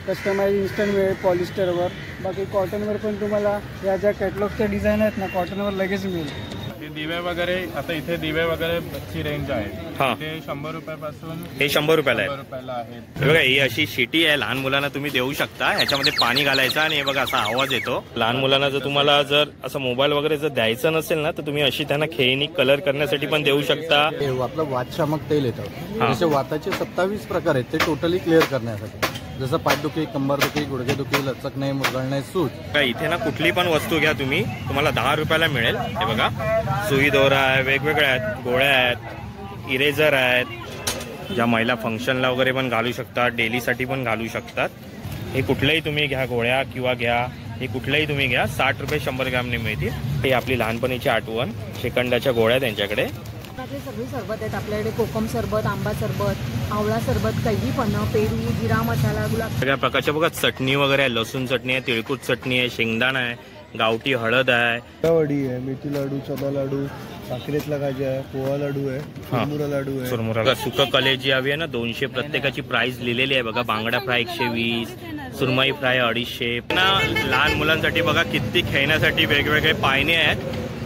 Customise instant मिळेल पॉलिस्टरवर। बाकी कॉटनवर पण तुम्हाला या ज्या कॅटलॉगच्या डिझाईन आहेत ना कॉटनवर लगेच मिळेल। दिवे वगैरे आता इथे दिवे वगैरे ची रेंज आहे, ते 100 रुपयापासून हे 100 रुपयाला आहे। 100 रुपयाला आहेत। बघा ही अशी शिटी आहे, लहान मुलांना तुम्ही देऊ शकता। ह्याच्यामध्ये पाणी घालायचं आणि हे बघा असा आवाज येतो। लहान मुलांना जर तुम्हाला जर असं मोबाईल वगैरे जर द्यायचं नसेल ना तर तुम्ही अशी त्यांना खेळणी कलर करण्यासाठी पण देऊ शकता। आपलं वातशामक तेल येतं, जसे वाताचे 27 प्रकार आहेत ते टोटली क्लिअर करण्यासाठी, जसं पाठदुखी, कंबरदुखी, गुडघेदुखी, लचकणे, मुरगळणे, सूज। इथे ना कुठली पण वस्तू घ्या तुम्ही, तुम्हाला 10 रुपयाला मिळेल। हे बघा सुई दोरा आहे, वेगवेगळ्या आहेत, गोळ्या आहेत, इरेझर आहेत, ज्या महिला फंक्शनला वगैरे पण घालू शकतात, डेलीसाठी पण घालू शकतात। हे कुठलंही तुम्ही घ्या, गोळ्या किंवा घ्या, हे कुठलंही तुम्ही घ्या, 60 रुपये 100 ग्रॅमने मिळतील। हे आपली लहानपणीची आठवण, श्रीखंडाच्या गोळ्या त्यांच्याकडे। आपले सगळे सरबत आहेत आपल्याकडे, कोकम सरबत, आंबा सरबत, आवळा सरबत, कैरी पण, पेरू, जिरा मसाला, गुलाब, सगळ्या प्रकारच्या बघा चटणी वगैरे आहे, लसूण चटणी आहे, तिळकुट चटणी आहे, शेंगदाणा आहे, गावठी हळद आहे, वडी आहे, मेथी लाडू, चना लाडू, साखरेतला गाजा आहे, पोहा लाडू आहे, चुरमुरा लाडू आहे, सुरमुरा सुक कलेजी हवी आहे ना 200 प्रत्येकाची प्राइस लिहिलेली आहे बघा। बांगडा फ्राय 120, सुरमई फ्राय 250 ना। लहान मुलांसाठी बघा किती खेळण्यासाठी वेगवेगळे पाळणे आहेत।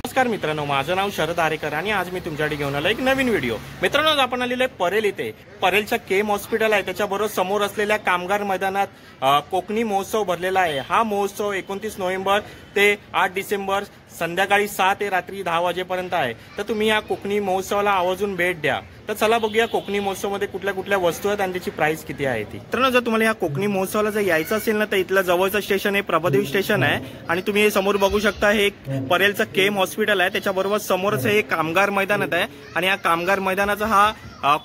नमस्कार मित्रांनो, माझं नाव शरद आरेकर आणि आज मी तुमच्यासाठी घेऊन आलो एक नवीन व्हिडिओ। मित्रांनो आज आपण आलेलो आहे परेल इथे। परेलच्या केम हॉस्पिटल आहे, त्याच्याबरोबर समोर असलेल्या कामगार मैदानात कोकणी महोत्सव भरलेला आहे। हा महोत्सव 29 नोव्हेंबर ते 8 डिसेंबर संध्याकाळी 6 ते रात्री 10 वाजेपर्यंत आहे। तर तुम्ही या कोकणी महोत्सवाला आवर्जून भेट द्या। तर चला बघूया कोकणी महोत्सवामध्ये कुठल्या कुठल्या वस्तू आहेत आणि त्याची प्राइस किती आहे ती। तर जर तुम्हाला या कोकणी महोत्सवाला जर यायचं असेल ना तर इथलं जवळचं स्टेशन हे प्रभादेवी स्टेशन आहे आणि तुम्ही हे समोर बघू शकता हे परेलचं केम हॉस्पिटल आहे, त्याच्याबरोबर समोरच हे कामगार मैदानात आहे आणि या कामगार मैदानाचा हा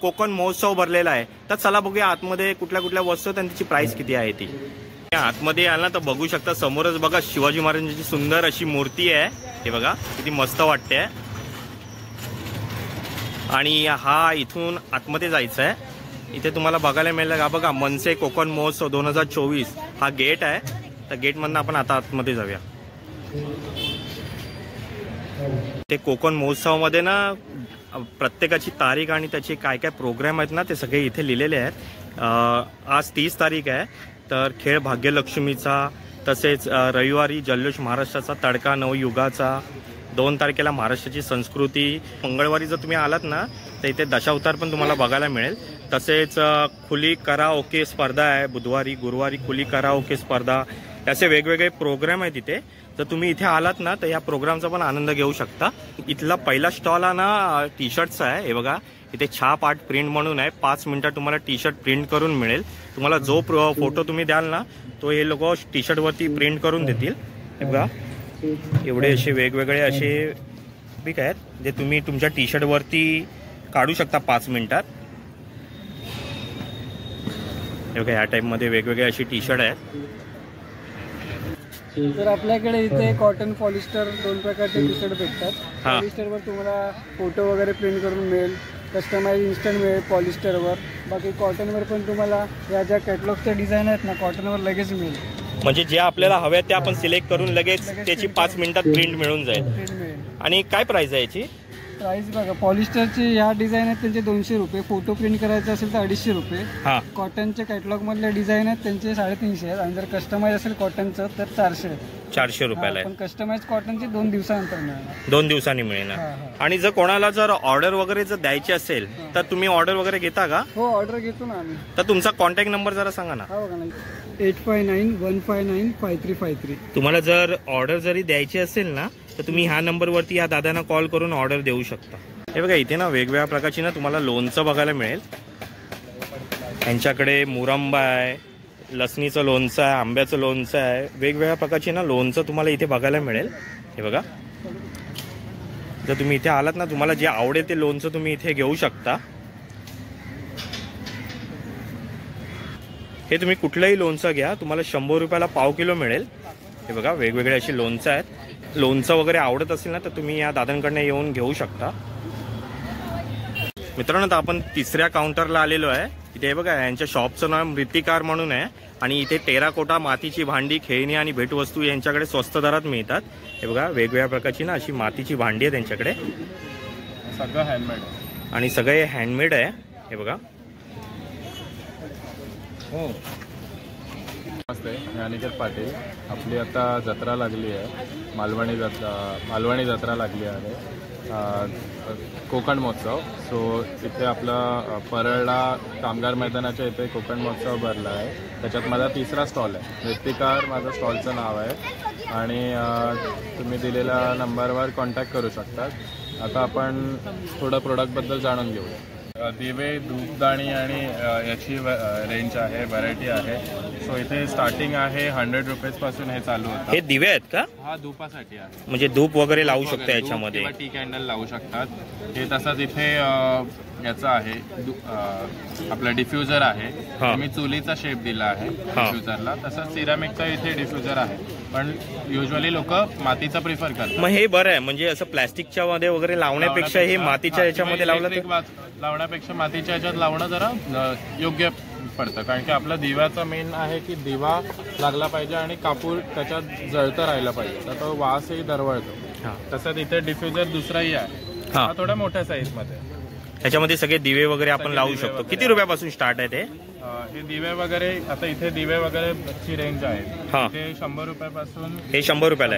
कोकण महोत्सव भरलेला आहे। तर चला बघूया आतमध्ये कुठल्या कुठल्या वस्तू आहेत आणि त्याची प्राइस किती आहे ती। आतमध्ये आला तर बघू शकता समोरच बघा शिवाजी महाराजांची सुंदर अशी मूर्ती आहे, हे बघा किती मस्त वाटते। आणि हा इथून आतमध्ये जायचं आहे, इथे तुम्हाला बघायला मिळेल का बघा मनसे कोकण महोत्सव 2024 हा गेट आहे। तर गेट मधनं आपण आता आतमध्ये जाऊया। ते कोकण महोत्सवामध्ये ना प्रत्येकाची तारीख आणि त्याचे काय काय प्रोग्राम आहेत ना ते सगळे इथे लिहिलेले आहेत। आज 30 तारीख आहे, तर खेळ भाग्यलक्ष्मीचा, तसेच रविवारी जल्लोष महाराष्ट्राचा, तडका नवयुगाचा, 2 तारखेला महाराष्ट्राची संस्कृती, मंगळवारी जर तुम्ही आलात ना तर इथे दशावतार पण तुम्हाला बघायला मिळेल। तसेच खुली कराओके स्पर्धा आहे बुधवारी, गुरुवारी खुली कराओके स्पर्धा, असे वेगवेगळे प्रोग्राम आहेत इथे। तर तुम्ही इथे आलात ना तर या प्रोग्रामचा पण आनंद घेऊ शकता। इथला पहिला स्टॉल हा ना टी शर्टचा आहे, हे बघा इथे छाप आर्ट प्रिंट म्हणून आहे। 5 मिनिटात तुम्हाला टी शर्ट प्रिंट करून मिळेल। तुम्हाला जो फोटो तुम्ही द्याल ना तो हे लोक टी शर्ट वरती प्रिंट करून देतील। हे बघा एवढे असे वेगवेगळे असे पिक आहेत जे तुम्ही तुमच्या टी शर्ट वरती काढू शकता 5 मिनिटात। हे बघा या टाइप मध्ये वेगवेगळे असे टी शर्ट आहेत। तर आपल्याकडे इथे कॉटन पॉलिस्टर 2 प्रकारचे टी शर्ट भेटतात। पॉलिस्टरवर तुम्हाला फोटो वगैरे प्रिंट करून मिळेल, कस्टमाइज इन्स्टंट मिळेल पॉलिस्टरवर। बाकी कॉटनवर पण तुम्हाला या ज्या कॅटलॉगच्या डिझाईन आहेत ना कॉटनवर लगेच मिळेल, म्हणजे जे आपल्याला हव्या ते आपण सिलेक्ट करून लगेच त्याची 5 मिनिटात प्रिंट मिळून जाईल। आणि काय प्राइस आहे याची? प्राइस बघा पॉलिस्टरची ह्या डिझाईन आहेत त्यांचे 200 रुपये, फोटो प्रिंट करायचे असेल तर 250 रुपये। कॉटनचे कॅटलॉग मधले डिझाईन आहेत त्यांचे 350 आहेत आणि जर कस्टमाइज असेल कॉटनचं तर 400 रुपयाला आहे। पण कस्टमाइज कॉटनची 2 दिवसानंतर मिळणार, 2 दिवसांनी मिळणार। आणि जर कोणाला जर ऑर्डर वगैरे जर द्यायची असेल तर तुम्ही ऑर्डर वगैरे घेता का? हो ऑर्डर घेतो ना आम्ही। तर तुमचा कॉन्टॅक्ट नंबर जरा सांगा ना। हा बघा ना 8591595353। तुम्हाला जर ऑर्डर जरी द्यायची असेल ना तर तुम्ही ह्या नंबरवरती या दादांना कॉल करून ऑर्डर देऊ शकता। हे बघा इथे ना वेगवेगळ्या प्रकारची ना तुम्हाला लोणचं बघायला मिळेल। यांच्याकडे मुरंबा आहे, लसणीचं लोणचं आहे, आंब्याचं लोणचं आहे, वेगवेगळ्या प्रकारची ना लोणचं तुम्हाला इथे बघायला मिळेल। हे बघा जर तुम्ही इथे आलात ना तुम्हाला जे आवडेल ते लोणचं तुम्ही इथे घेऊ शकता। हे तुम्ही कुठलंही लोणचं घ्या, तुम्हाला 100 रुपयाला पाव किलो मिळेल। हे बघा वेगवेगळे असे लोणचं आहेत। लोणचं वगैरे आवडत असेल ना तर तुम्ही या दादांकडनं येऊन घेऊ शकता। मित्रांनो आपण 3ऱ्या काउंटरला आलेलो आहे। इथे बघा यांच्या शॉपचं नाव मृतिकार म्हणून आहे आणि इथे टेराकोटा, मातीची भांडी, खेळणी आणि भेटवस्तू यांच्याकडे स्वस्त दरात मिळतात। हे बघा वेगवेगळ्या प्रकारची ना अशी मातीची भांडी आहे त्यांच्याकडे, सगळं हँडमेड आणि सगळे हँडमेड आहे। हे बघा नमस्ते, मी अनिकेत पाटील. आपली आता जत्रा लागली आहे, मालवणी जत्रा लागली आहे, कोकण महोत्सव. सो इथे आपला परळला कामगार मैदानाच्या इथे कोकण महोत्सव भरला आहे. त्याच्यात माझा 3रा स्टॉल आहे. मृत्तिकार माझं स्टॉलचं नाव आहे आणि तुम्ही दिलेल्या नंबरवर कॉन्टॅक्ट करू शकतात. आता आपण थोडं प्रोडक्टबद्दल जाणून घेऊया. दिवे, धूपदाणी आणि याची रेंज आहे, व्हरायटी आहे. सो इथे स्टार्टिंग आहे 100 रुपीजपासून हे चालू होतं. हे दिवे आहेत का? हा धूपासाठी आहे. म्हणजे धूप वगैरे लावू शकता याच्यामध्ये, टी कॅन्डल लावू शकतात. हे तसंच इथे याचा आहे आपला डिफ्युजर आहे. मी चुलीचा शेप दिला आहे डिफ्युजरला. तसंच सिरामिकचा इथे डिफ्युजर आहे, पण युजली लोक मातीचा प्रिफर करतात. मग हे बरं आहे, म्हणजे असं प्लॅस्टिकच्या मध्ये वगैरे लावण्यापेक्षा हे मातीच्या याच्यामध्ये लावण्यापेक्षा मातीच्या याच्यात लावणं जरा योग्य पडतं. कारण की आपला दिव्याचा मेन आहे की दिवा लागला पाहिजे आणि कापूर त्याच्यात जळतं राहिला पाहिजे, तर तो वासही दरवळतो. तसंच इथे डिफ्युजर दुसराही आहे, हा थोड्या मोठ्या साईज मध्ये. त्याच्यामध्ये सगळे दिवे वगैरे आपण लावू शकतो. किती रुपयापासून स्टार्ट आहे ते? हे दिवे वगैरे, आता इथे दिवे वगैरे ची रेंज आहे. ते 100 रुपयापासून, हे 100 रुपयाला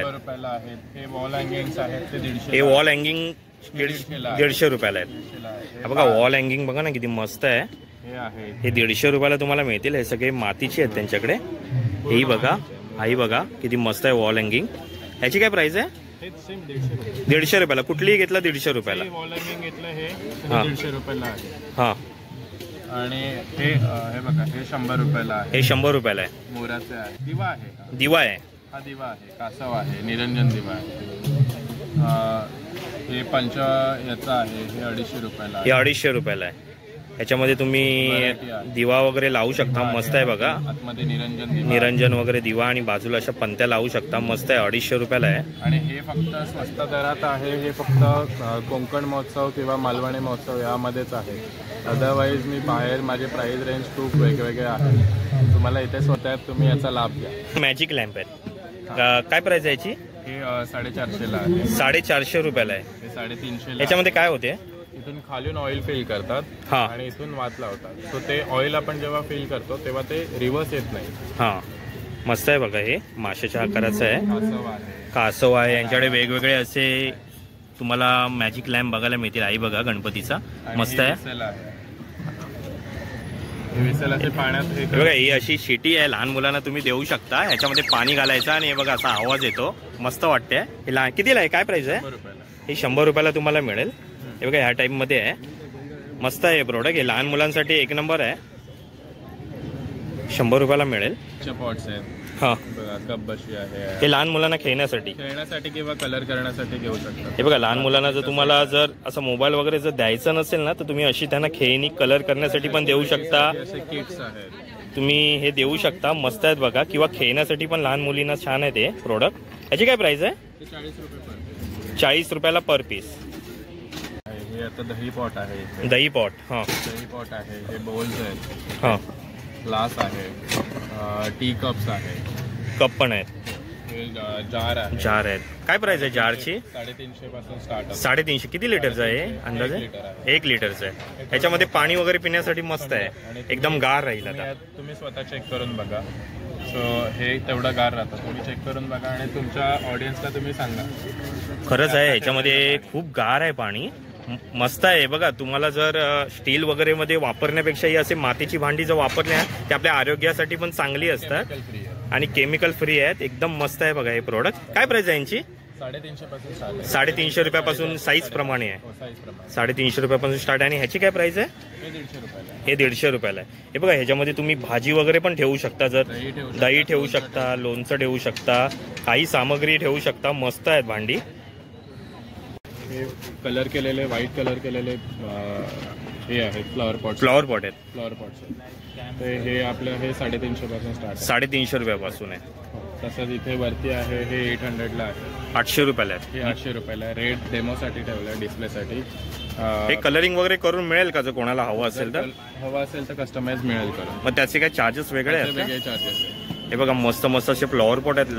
आहेत. हे वॉल हँगिंग्स आहेत, ते 150. हे वॉल हँगिंग 150 रुपयाला आहेत. बघा वॉल हँगिंग बघा ना किती मस्त आहे. हे 150 रुपयाला तुम्हाला मिळतील. हे सगळे मातीचे आहेत त्यांच्याकडे. हेही बघा, हाही बघा किती मस्त आहे वॉल हँगिंग. याची काय प्राइस आहे? 150 रुपयाला. कुठलीही घेतला 150 रुपयाला. वॉल हँगिंग घेतलं हे 150 रुपयाला आहे. हा, आणि हे बघा हे 100 रुपयाला आहे. हे 100 रुपयाला आहे. मोराचे आहे. दिवा आहे. दिवा आहे. हा दिवा आहे, कासव आहे, निरंजन दिवा आहे. हे याचा आहे, हे 250 रुपयाला. हे 250 रुपयाला आहे. याच्यामध्ये तुम्ही दिवा वगैरे लावू शकता. मस्त आहे बघा. आतमध्ये निरंजन वगैरे दिवा आणि बाजूला अशा पंत्या लावू शकता. मस्त आहे. 250 रुपयाला आहे. आणि हे फक्त स्वस्त दरात आहे. हे फक्त कोकण महोत्सव किंवा मालवणी महोत्सव यामध्येच आहे. अदरवाईज मी बाहेर माझे प्राइस रेंज खूप वेगवेगळे आहे. तुम्हाला इथे स्वतः तुम्ही याचा लाभ घ्या. मॅजिक लॅम्प आहे. काय प्राइस आहे याची? हे 450 ला आहे. 450 रुपयाला आहे. हे 350. याच्यामध्ये काय होते? इथून खालून ऑइल फिल करतात आणि इथून वात लावतात. सो ते ऑइल आपण जेव्हा फिल करतो तेव्हा ते रिव्हर्स येत नाही. हा, मस्त आहे बघा. हे माशाच्या आकाराचं आहे. कासव आहे. कासव आहे. यांच्याकडे वेगवेगळे असे तुम्हाला मॅजिक लॅम्प बघायला मिळतील. आई बघा गणपतीचा मस्त आहे. पाण्यात बघा ही अशी शिटी आहे. लहान मुलांना तुम्ही देऊ शकता. याच्यामध्ये पाणी घालायचं आणि हे बघा असा आवाज येतो. मस्त वाटते. हे लहान कितीला आहे? काय प्राइस आहे? हे 100 रुपयाला तुम्हाला मिळेल. हे बघा ह्या टाइप मध्ये आहे. मस्त आहे हे प्रोडक्ट. हे लहान मुलांसाठी एक नंबर आहे. 100 रुपयाला मिळेल. पॉट्स आहेत. हा, कप बशी आहे. हे लहान मुलांना खेळण्यासाठी किंवा कलर करण्यासाठी घेऊ शकता. हे बघा लहान मुलांना जर तुम्हाला जर असं मोबाईल वगैरे जर द्यायचं नसेल ना, तर तुम्ही अशी त्यांना खेळणी कलर करण्यासाठी पण देऊ शकता. किट्स आहेत, तुम्ही हे देऊ शकता. मस्त आहेत बघा. किंवा खेळण्यासाठी पण लहान मुलींना छान आहे ते प्रोडक्ट. याची काय प्राइस आहे? 40 रुपयाला पर पीस. हे आता दही पॉट आहे. दही पॉट. हा, दही पॉट आहे. हे बाउल्स आहेत. हा, ग्लास आहे. टी कप्स आहे. कप पण आहेत. हे जार आहे. जार आहेत. काय प्राइस आहे जारची? 350 पासून स्टार्ट. 350. किती लिटरचं आहे अंदाजे? 1 लिटरचं आहे. याच्यामध्ये पाणी वगैरे पिण्यासाठी मस्त आहे. एकदम गार राहील. आता तुम्ही स्वतः चेक करून बघा. सो हे तेवढं गार राहतं. तुम्ही चेक करून बघा आणि तुमच्या ऑडियन्सला तुम्ही सांगा. खरंच आहे. याच्यामध्ये खूप गार आहे पाणी. मस्त आहे बघा. तुम्हाला जर स्टील वगैरे मध्ये वापरण्यापेक्षा ही असे मातीची भांडी जर वापरल्या ते आपल्या आरोग्यासाठी पण चांगली असतात आणि केमिकल फ्री आहेत. एकदम मस्त आहे बघा हे प्रोडक्ट. काय प्राइस आहे यांची? 350 पासून स्टार्ट आहे. 350 रुपयापासून साईज प्रमाणे आहे. 350 रुपयापासून स्टार्ट आहे. आणि ह्याची काय प्राइस आहे? हे 150 रुपयाला. हे 150 रुपयाला आहे. हे बघा ह्याच्यामध्ये तुम्ही भाजी वगैरे पण ठेवू शकता. जर दही ठेवू शकता, लोणचं ठेवू शकता, काही सामग्री ठेवू शकता. मस्त आहेत भांडी. हे कलर केलेले, व्हाईट कलर केलेले हे आहेत फ्लॉवर पॉट. फ्लॉवर पॉट आहेत. फ्लॉवर पॉट्स आहेत. हे आपलं हे 350 पासून स्टार्ट आहे. 350 रुपयापासून आहे. तसंच इथे वरती आहे हे 800 ला आहे. 800 रुपयाला आहे. हे 800 रुपयाला आहे. रेड डेमोसाठी ठेवलं आहे, डिस्प्लेसाठी. हे कलरिंग वगैरे करून मिळेल का? जर कोणाला हवं असेल तर? हवं असेल तर कस्टमाइज मिळेल करून. मग त्याचे काय चार्जेस वेगळे आहेत? वेगळे चार्जेस आहेत. हे बघा मस्त मस्त असे फ्लॉवर पॉट आहेत.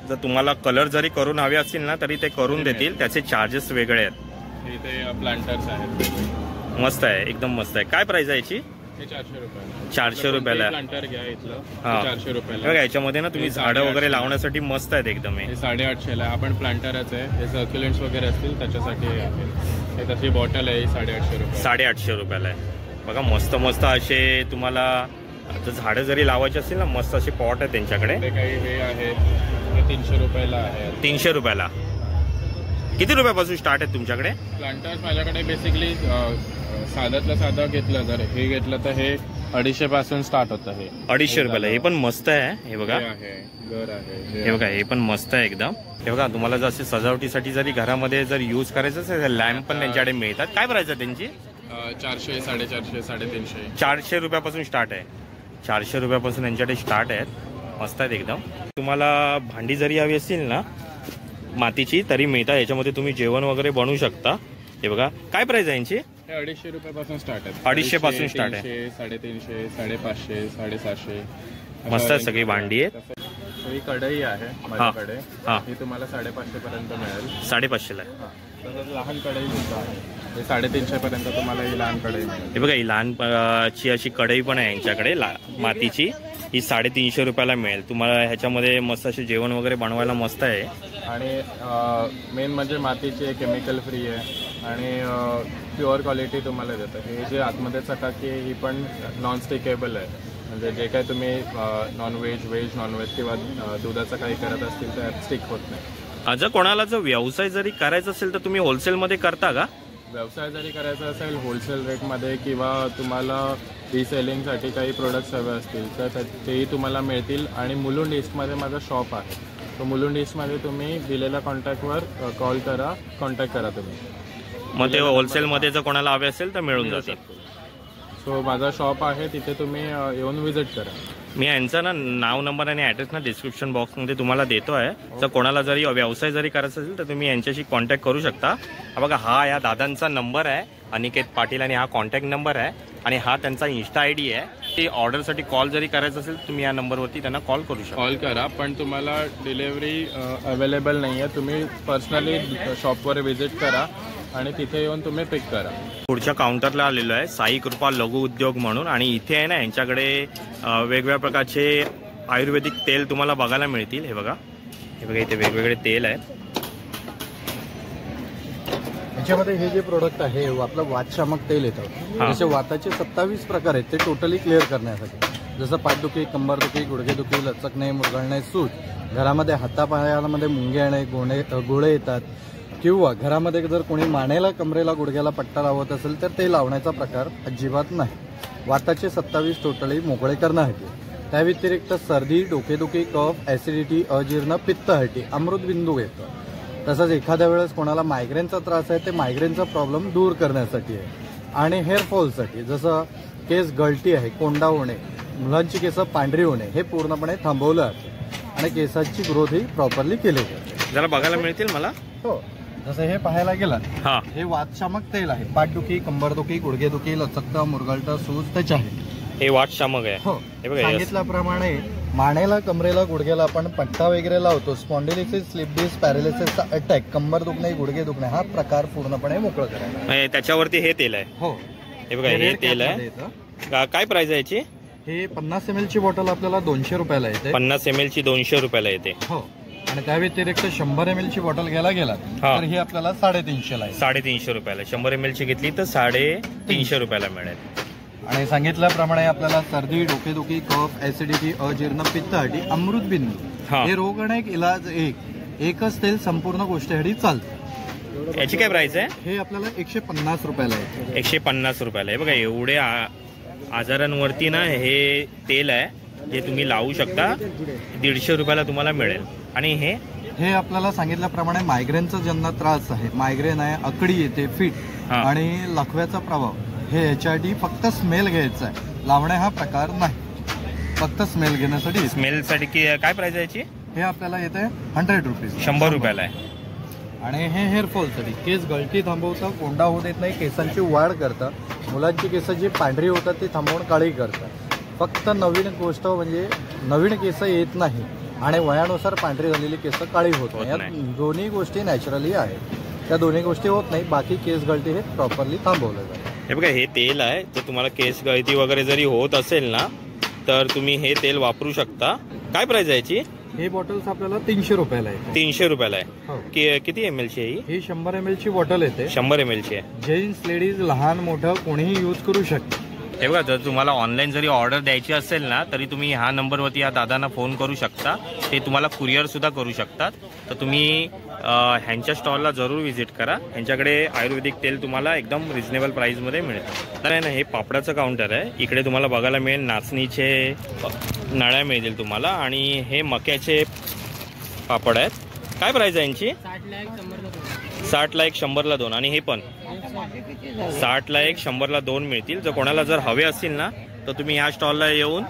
जर तुम्हाला कलर जरी करून हवे असतील ना तरी ते करून देतील. त्याचे चार्जेस वेगळे आहेत. इथे प्लांटर्स आहेत. मस्त आहे. एकदम मस्त आहे. काय प्राइस आहे याची? हे 400 रुपयाला. 400 रुपयाला. प्लांटर घ्या इथलं, हा. 400 रुपयाला. बघा याच्यामध्ये ना तुम्ही झाडं वगैरे लावण्यासाठी मस्त आहेत एकदम. हे 850 ला. आपण प्लांटरच आहे. हे सर्क्युलेंट्स वगैरे असतील त्याच्यासाठी आहे. हे तशी बॉटल आहे 850 रुपये. 850 रुपयाला आहे. बघा मस्त मस्त असे तुम्हाला झाडं जरी लावायची असतील ना, मस्त असे पॉट आहे त्यांच्याकडे. ते काही हे आहे, हे 300 रुपयाला आहे. 300 रुपयाला. किती रुपयापासून स्टार्ट आहे तुमच्याकडे? प्लांटर्स माझ्याकडे बेसिकली साध्यातलं साधं घेतलं, जर हे घेतलं तर हे 250 पासून स्टार्ट होतं. हे 250 रुपयाला. हे पण मस्त आहे. हे बघा, हे आहे, घर आहे. हे बघा, हे पण मस्त आहे एकदम. हे बघा तुम्हाला जर असे सजावटीसाठी जरी घरामध्ये जर यूज करायचं असेल, लॅम्प पण त्यांच्याकडे मिळतात. काय प्राइस आहे त्यांची? 400, 450, 350. 400 रुपयापासून स्टार्ट आहे. 400 रुपयापासून यांच्याकडे स्टार्ट आहेत. मस्त आहेत एकदम. तुम्हाला भांडी जरी हवी असतील ना मातीची तरी मिळतात. याच्यामध्ये तुम्ही जेवण वगैरे बनवू शकता. हे बघा काय प्राइस आहे यांची? हे 250 रुपयापासून स्टार्ट आहे. 250 पासून स्टार्ट आहे. 350, 550, 750. मस्त आहे, सगळी भांडी आहेत. ही कढई आहे माझ्याकडे. हा. ही तुम्हाला 550 पर्यंत मिळेल. 550 ला. तसंच लहान कढई सुद्धा आहे. हे 350 पर्यंत तुम्हाला ही लहान कढई मिळेल. हे बघा ही लहानची अशी कढई पण आहे यांच्याकडे मातीची. ही 350 रुपयाला मिळेल तुम्हाला. ह्याच्यामध्ये मस्त असे जेवण वगैरे बनवायला मस्त आहे. आणि मेन म्हणजे मातीची आहे, केमिकल फ्री आहे आणि प्युअर क्वालिटी तुम्हाला देतं. हे जे आतमध्ये चटाकी आहे ही पण नॉन स्टिकेबल आहे. म्हणजे जे काही तुम्ही नॉनव्हेज, व्हेज, नॉनव्हेज किंवा दुधाचं काही करत असतील तर स्टिक होत नाही. जर कोणाला जर व्यवसाय जरी करायचा असेल तर तुम्ही होलसेलमध्ये करता का? व्यवसाय जरी करायचा असेल होलसेल रेटमध्ये किंवा तुम्हाला रिसेलिंगसाठी काही प्रोडक्ट्स हवे असतील तर तेही तुम्हाला मिळतील. आणि मुलुंड ईस्टमध्ये माझं शॉप आहे. तो मुलुंड ईस्टमध्ये तुम्ही दिलेल्या कॉन्टॅक्टवर कॉल करा, कॉन्टॅक्ट करा तुम्ही. मग ते होलसेलमध्ये जर कोणाला हवे असेल तर मिळून जाते. सो माझा शॉप आहे, तिथे तुम्ही येऊन व्हिजिट करा. मी यांचा ना नाव, नंबर आणि ॲड्रेस ना डिस्क्रिप्शन बॉक्समध्ये तुम्हाला देतो आहे. जर कोणाला जरी व्यवसाय जरी करायचा असेल तर तुम्ही यांच्याशी कॉन्टॅक्ट करू शकता. बघा हा या दादांचा नंबर आहे, अनिकेत पाटील, आणि हा कॉन्टॅक्ट नंबर आहे आणि हा त्यांचा इन्स्टा ID आहे. ती ऑर्डरसाठी कॉल जरी करायचं असेल तुम्ही या नंबरवरती त्यांना कॉल करू शकता. कॉल करा, पण तुम्हाला डिलेवरी अवेलेबल नाही आहे. तुम्ही पर्सनली शॉपवर व्हिजिट करा आणि तिथे येऊन तुम्ही पिक करा. पुढच्या काउंटरला आलेलो आहे साई कृपा लघु उद्योग म्हणून. आणि इथे आहे ना यांच्याकडे वेगवेगळ्या प्रकारचे आयुर्वेदिक तेल तुम्हाला बघायला मिळतील. हे बघा, हे बघा इथे वेगवेगळे तेल आहेत. याच्यामध्ये हे जे प्रोडक्ट आहे आपलं वातशामक तेल येतं. जसे वाताचे 27 प्रकार आहेत ते टोटली क्लिअर करण्यासाठी. जसं पाठदुखी, कंबरदुखी, गुडघेदुखी, लचकणे, मुरगळणे, सूज, घरामध्ये हातापायामध्ये मुंगे येणे, गोळे येतात, किंवा घरामध्ये जर कोणी मानेला, कमरेला, गुडघ्याला पट्टा लावत असेल तर ते लावण्याचा प्रकार अजिबात नाही. वाताचे 27 टोटली मोकळे करण्यासाठी. त्या व्यतिरिक्त सर्दी, डोकेदुखी, कफ, ॲसिडिटी, अजीर्ण, पित्तहटी, अमृतबिंदू येतं. तसंच एखाद्या वेळेस कोणाला मायग्रेनचा त्रास आहे ते मायग्रेनचा प्रॉब्लेम दूर करण्यासाठी आहे. आणि हेअरफॉलसाठी, जसं केस गळती आहे, कोंडा होणे, मुलांची केस पांढरी होणे, हे पूर्णपणे थांबवलं जातं आणि केसांची ग्रोथ ही प्रॉपरली केली जाते. जरा बघायला मिळतील मला? हो, जसं हे पाहायला गेलं, हा, हे वातशामक तेल आहे. पाठदुखी, कंबरदुखी, गुडघेदुखी, लचकता, मुरगळता, सूज त्याचे आहे. हे वातशामक आहे. हो, हे बघा सांगितल्याप्रमाणे मानेला, कमरेला, गुडघ्याला आपण पट्टा वगैरे लावतो. स्पॉन्डिलिसिस, स्लिप डिस्क, पॅरालिसिसचा अटॅक, कंबर दुखणे, गुडघे दुखणे, हा प्रकार पूर्णपणे मोकळं करायचा. त्याच्यावरती हे तेल आहे. हो, हे बघा हे तेल आहे. काय प्राइस आहे याची? हे 50 ml ची बॉटल आपल्याला 200 रुपयाला येते. 50 ml ची 200 रुपयाला येते. हो, आणि त्या व्यतिरिक्त 100 ml ची बॉटल घ्यायला गेला तर ही आपल्याला 350 ला आहे. 350 रुपयाला. 100 ml ची घेतली तर 350 रुपयाला मिळेल. आणि सांगितल्याप्रमाणे आपल्याला सर्दी, डोकेदुखी, कफ, ॲसिडिटी, अजीर्ण, पित्तहटी, अमृतबिंदू हे रोग आणि एक इलाज एकच तेल संपूर्ण गोष्टीसाठी चालतं. याची काय प्राइस आहे? हे आपल्याला 150 रुपयाला आहे. 150 रुपयाला आहे. बघा एवढे आजारांवरती ना हे तेल आहे जे तुम्ही लावू शकता. 150 रुपयाला तुम्हाला मिळेल. आणि हे आपल्याला सांगितल्याप्रमाणे मायग्रेनचा ज्यांना त्रास आहे, मायग्रेन आहे, अकडी येते, फिट आणि लखव्याचा प्रभाव, हे याच्यासाठी फक्त स्मेल घ्यायचा आहे. लावणे हा प्रकार नाही, फक्त स्मेल घेण्यासाठी. स्मेलसाठी काय प्राइस आहे याची? हे आपल्याला येते 100 रुपीज. 100 रुपयाला आहे. आणि हे हेअरफॉलसाठी, केस गळती थांबवतं, कोंडा होऊ देत नाही, केसांची वाढ करतं, मुलांची केस जी पांढरी होतात ती थांबवून काळी करतात. फक्त नवीन गोष्ट म्हणजे नवीन केस येत नाही आणि वयानुसार पांढरी झालेली केस काळी होत नाही. या दोन्ही गोष्टी नॅचरली आहेत. त्या दोन्ही गोष्टी होत नाही, बाकी केस गळती हे प्रॉपरली थांबवलं जातं. हे बघा, हे तेल आहे. जर तुम्हाला केस गळती वगैरे जरी होत असेल ना, तर तुम्ही हे तेल वापरू शकता. काय प्राइस आहे याची? हे बॉटल्स आपल्याला 300 रुपयाला आहे. 300 रुपयाला हो. आहे. किती ml ची आहे ही 100 ml ची बॉटल येते. 100 ml ची आहे. जेंट्स लेडीज लहान मोठं कोणीही यूज करू शकते. हे बघा, जर तुम्हाला ऑनलाईन जरी ऑर्डर द्यायची असेल ना, तरी तुम्ही ह्या नंबरवरती या दादांना फोन करू शकता. ते तुम्हाला कुरिअर सुद्धा करू शकतात. तर तुम्ही ह्यांच्या स्टॉलला जरूर व्हिजिट करा. ह्यांच्याकडे आयुर्वेदिक तेल तुम्हाला एकदम रिजनेबल प्राईसमध्ये मिळतं. तर आहे ना, हे पापडाचं काउंटर आहे. इकडे तुम्हाला बघायला मिळेल नाचणीचे नळ्या मिळतील तुम्हाला, आणि हे मक्याचे पापड आहेत. काय प्राईस आहे यांची? 60ला 1, 100ला 2. आणि हे पण 60ला 1, 100ला 2 मिळतील. जर कोणाला जर हवे असतील ना, तर तुम्ही ह्या स्टॉलला येऊन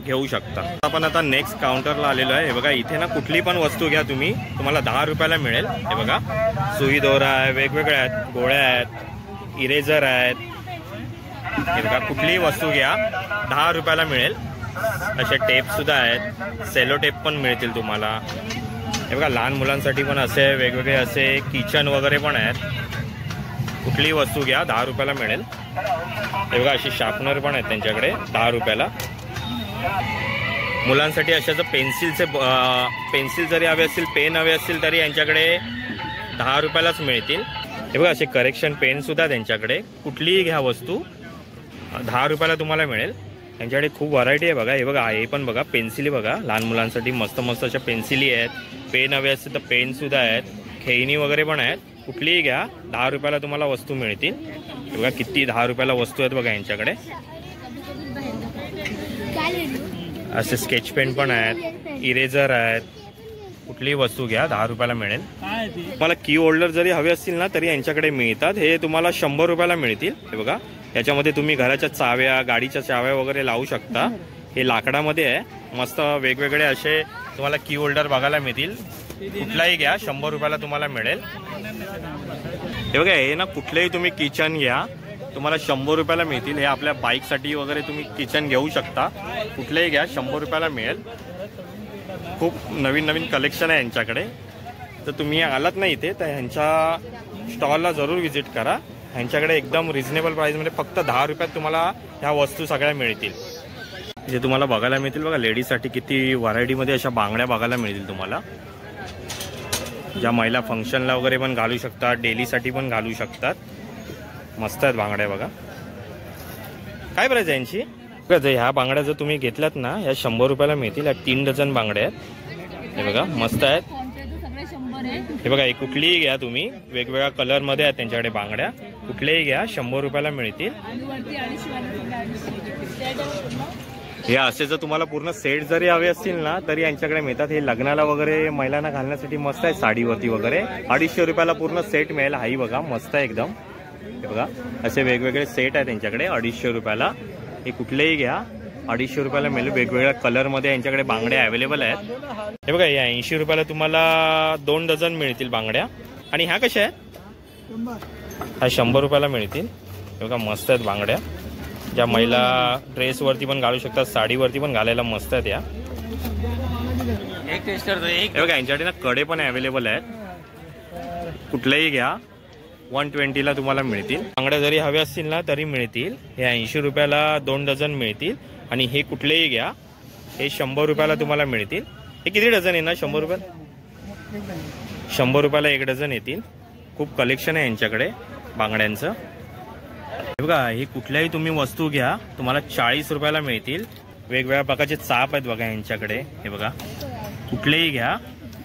घेऊ शकता. आपण आता नेक्स्ट काउंटरला आलेलो आहे. हे बघा, इथे ना कुठली पण वस्तू घ्या तुम्ही, तुम्हाला 10 रुपयाला मिळेल. हे बघा, सुई दोरा आहे, वेगवेगळ्या आहेत, गोळ्या आहेत, इरेझर आहेत. हे बघा, कुठलीही वस्तू घ्या 10 रुपयाला मिळेल. असे टेप सुद्धा आहेत, सेलो टेप पण मिळतील तुम्हाला. हे बघा, लहान मुलांसाठी पण असे वेगवेगळे असे किचन वगैरे पण आहेत. कुठलीही वस्तू घ्या 10 रुपयाला मिळेल. हे बघा, अशी शार्पनर पण आहेत त्यांच्याकडे 10 रुपयाला. मुलांसाठी अशाच पेन्सिल जरी हवे असतील, पेन हवे असतील, तरी यांच्याकडे 10 रुपयालाच मिळतील. हे बघा, असे करेक्शन पेन सुद्धा त्यांच्याकडे. कुठलीही घ्या वस्तू 10 रुपयाला तुम्हाला मिळेल. यांच्याकडे खूप व्हरायटी आहे बघा. हे बघा, हे पण बघा, पेन्सिली बघा, लहान मुलांसाठी मस्त मस्त अशा पेन्सिली आहेत. पेन हवे असतील तर पेन सुद्धा आहेत. खेळणी वगैरे पण आहेत. कुठलीही घ्या 10 रुपयाला तुम्हाला वस्तू मिळतील. हे बघा, किती 10 रुपयाला वस्तू आहेत बघा यांच्याकडे. असे स्केच पेन पण आहेत, इरेझर आहेत. कुठलीही वस्तू घ्या 10 रुपयाला मिळेल. तुम्हाला की होल्डर जरी हवे असतील ना, तरी यांच्याकडे मिळतात. हे तुम्हाला 100 रुपयाला मिळतील. हे बघा, याच्यामध्ये तुम्ही घराच्या चाव्या, गाडीच्या चाव्या वगैरे लावू शकता. हे लाकडामध्ये आहे. मस्त वेगवेगळे असे तुम्हाला की होल्डर बघायला मिळतील. कुठलाही घ्या 100 रुपयाला तुम्हाला मिळेल. हे बघा, हे ना कुठलेही तुम्ही किचन घ्या तुम्हाला 100 रुपयाला मिळतील. हे आपल्या बाईकसाठी वगैरे तुम्ही किचन घेऊ शकता. कुठलेही घ्या 100 रुपयाला मिळेल. खूप नवीन नवीन कलेक्शन आहे यांच्याकडे. तर तुम्ही आलात ना इथे, तर ह्यांच्या स्टॉलला जरूर व्हिजिट करा. ह्यांच्याकडे एकदम रिजनेबल प्राईसमध्ये फक्त 10 रुपयात तुम्हाला ह्या वस्तू सगळ्या मिळतील. जे तुम्हाला बघायला मिळतील बघा, लेडीजसाठी किती व्हरायटीमध्ये अशा बांगड्या बघायला मिळतील तुम्हाला. ज्या महिला फंक्शनला वगैरे पण घालू शकतात, डेलीसाठी पण घालू शकतात. मस्त आहेत बांगड्या बघा. काय प्राईस आहे यांची? बघा, ह्या बांगड्या जर तुम्ही घेतल्यात ना, ह्या 100 रुपयाला मिळतील. या 3 डझन बांगड्या आहेत. हे बघा, मस्त आहेत. हे बघा, एक कुठलीही घ्या तुम्ही, वेगवेगळ्या कलरमध्ये आहेत त्यांच्याकडे बांगड्या. कुठलेही घ्या 100 रुपयाला मिळतील. हे असे जर तुम्हाला पूर्ण सेट जरी हवे असतील ना, तरी यांच्याकडे मिळतात. हे लग्नाला वगैरे महिलांना घालण्यासाठी मस्त आहे. साडीवरती वगैरे 250 रुपयाला पूर्ण सेट मिळेल. हाही बघा, मस्त आहे एकदम. हे बघा, असे वेगवेगळे सेट आहेत त्यांच्याकडे 250 रुपयाला. हे कुठलेही घ्या 250 रुपयाला मिळेल. वेगवेगळ्या कलरमध्ये यांच्याकडे बांगड्या अवेलेबल आहेत. हे बघा, या 80 रुपयाला तुम्हाला 2 डझन मिळतील बांगड्या. आणि ह्या कशा आहेत? ह्या 100 रुपयाला मिळतील. हे बघा, मस्त आहेत बांगड्या. ज्या महिला ड्रेसवरती पण घालू शकतात, साडीवरती पण घालायला मस्त आहेत या. हे बघा, यांच्याकडे ना कडे पण अवेलेबल आहेत. कुठलेही घ्या 120ला तुम्हाला मिळतील. बांगड्या जरी हव्या असतील ना, तरी मिळतील. हे 80 रुपयाला 2 डझन मिळतील. आणि हे कुठलेही घ्या, हे 100 रुपयाला तुम्हाला मिळतील. हे किती डझन येणार? 100 रुपयाला 100 रुपयाला 1 डझन येतील. खूप कलेक्शन आहे यांच्याकडे बांगड्यांचं. हे बघा, हे कुठल्याही तुम्ही वस्तू घ्या तुम्हाला 40 रुपयाला मिळतील. वेगवेगळ्या प्रकारचे चाप आहेत बघा यांच्याकडे. हे बघा, कुठलेही घ्या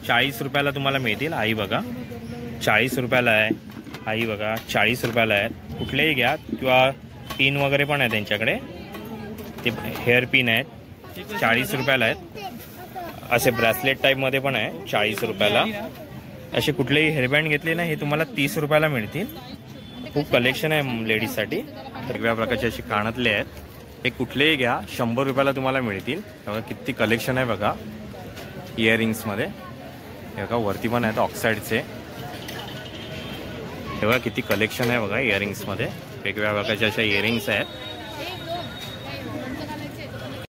40 रुपयाला तुम्हाला मिळतील. आई बघा, 40 रुपयाला आहे. आई बघा, 40 रुपयाला आहेत. कुठलेही घ्या. किंवा पिन वगैरे पण आहे त्यांच्याकडे. ते हेअर पिन आहेत, 40 रुपयाला आहेत. असे ब्रेसलेट टाईपमध्ये पण आहे 40 रुपयाला. असे कुठलेही हेअरबँड घेतले ना, हे तुम्हाला 30 रुपयाला मिळतील. खूप कलेक्शन आहे लेडीजसाठी. वेगवेगळ्या प्रकारचे असे कानातले आहेत. हे कुठलेही घ्या 100 रुपयाला तुम्हाला मिळतील. बघा, किती कलेक्शन आहे बघा इयरिंग्समध्ये. हे बघा, वरती पण आहेत ऑक्साईडचे. हे बघा, किती कलेक्शन आहे बघा इयरिंग्समध्ये. वेगवेगळ्या प्रकारचे अशा इयरिंग्स आहेत.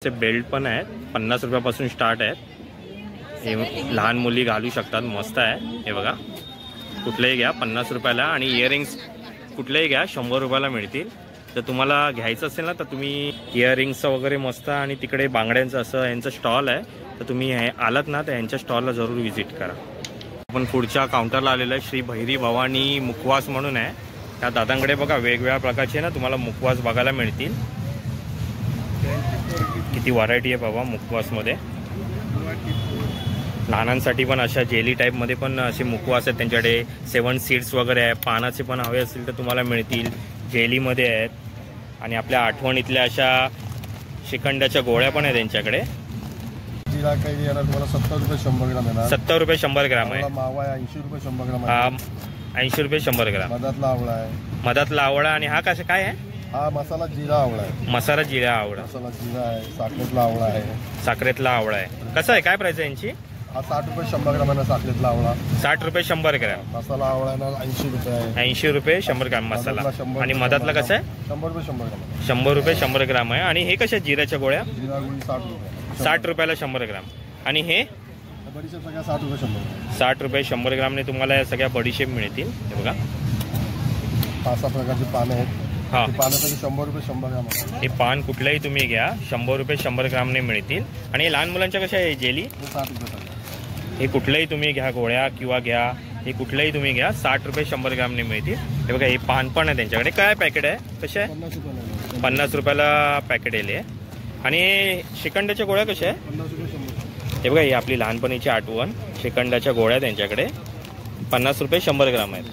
ते बेल्ट पण आहेत, 50 रुपयापासून स्टार्ट आहेत. हे लहान मुली घालू शकतात, मस्त आहे. हे बघा, कुठलेही घ्या 50 रुपयाला. आणि इयरिंग्स कुठलेही घ्या 100 रुपयाला मिळतील. जर तुम्हाला घ्यायचं असेल ना तर तुम्ही इयरिंग्सचं वगैरे मस्त आणि तिकडे बांगड्यांचं असं यांचं स्टॉल आहे, तर तुम्ही आलात ना तर यांच्या स्टॉलला जरूर व्हिजिट करा. आपण पुढच्या काउंटरला आलेलं आहे. श्री भैरी भवानी मुखवास म्हणून आहे. त्या दादांकडे बघा वेगवेगळ्या प्रकारचे ना तुम्हाला मुखवास बघायला मिळतील. किती व्हरायटी आहे बाबा मुखवासमध्ये. लहानांसाठी पण अशा जेली टाईपमध्ये पण असे मुखवास आहेत त्यांच्याकडे. 7 सीड्स वगैरे आहे. पानाचे पण हवे असतील तर तुम्हाला मिळतील. जेलीमध्ये आहेत. आणि आपल्या आठवणीतल्या अशा श्रीखंडाच्या गोळ्या पण आहेत त्यांच्याकडे. जिरा काही येणार तुम्हाला 70 रुपये 100 ग्राम येणार. 70 रुपये 100 ग्राम आहे. मावा आहे 80 रुपये 100 ग्राम. हा 80 रुपये 100 ग्राम. मधातला आवळा आहे. मधातला आवळा. आणि हा कसं काय आहे? हा मसाला जिरा आवळा आहे. मसाला जिरा आवळा. मसाला जिरा आहे. साखरेतला आवळा आहे. साखरेतला आवळा आहे. कसं आहे, काय प्राइस आहे यांची? हा 60 रुपये 100 ग्राम आहे साखरेतला आवळा. 60 रुपये 100 ग्राम. मसाला आवळा आहे 80 रुपये आहे. 80 रुपये 100 ग्राम मसाला. आणि मधातला कसं आहे? 100 रुपये 100 ग्राम. 100 रुपये 100 ग्राम आहे. आणि हे कशा जिऱ्याच्या गोळ्या? जिरा गुळी 60 रुपये. 60 रुपयाला 100 ग्राम. आणि हे बडीशेप सगळ्या 60 रुपये 100. 60 रुपये 100 ग्रामने तुम्हाला या सगळ्या बडीशेप मिळतील. हे बघा 5-6 प्रकारची पानं आहेत. हा, पानासाठी 100 रुपये 100 ग्राम. हे पान कुठलंही तुम्ही घ्या 100 रुपये 100 ग्रामने मिळतील. आणि हे लहान मुलांच्या कशा आहे जेली? 60 रुपये. हे कुठलंही तुम्ही घ्या, गोळ्या किंवा घ्या, हे कुठलंही तुम्ही घ्या 60 रुपये 100 ग्रामने मिळतील. हे बघा हे पान पण आहे त्यांच्याकडे. काय पॅकेट आहे? कसे आहे? 50 रुपये. 50 रुपयाला पॅकेट येले. आणि श्रीखंडाच्या गोळ्या कशा आहे? 50 रुपये 100. हे बघा ही आपली लहानपणीची आठवण. श्रीखंडाच्या गोळ्या त्यांच्याकडे 50 रुपये 100 ग्राम आहेत.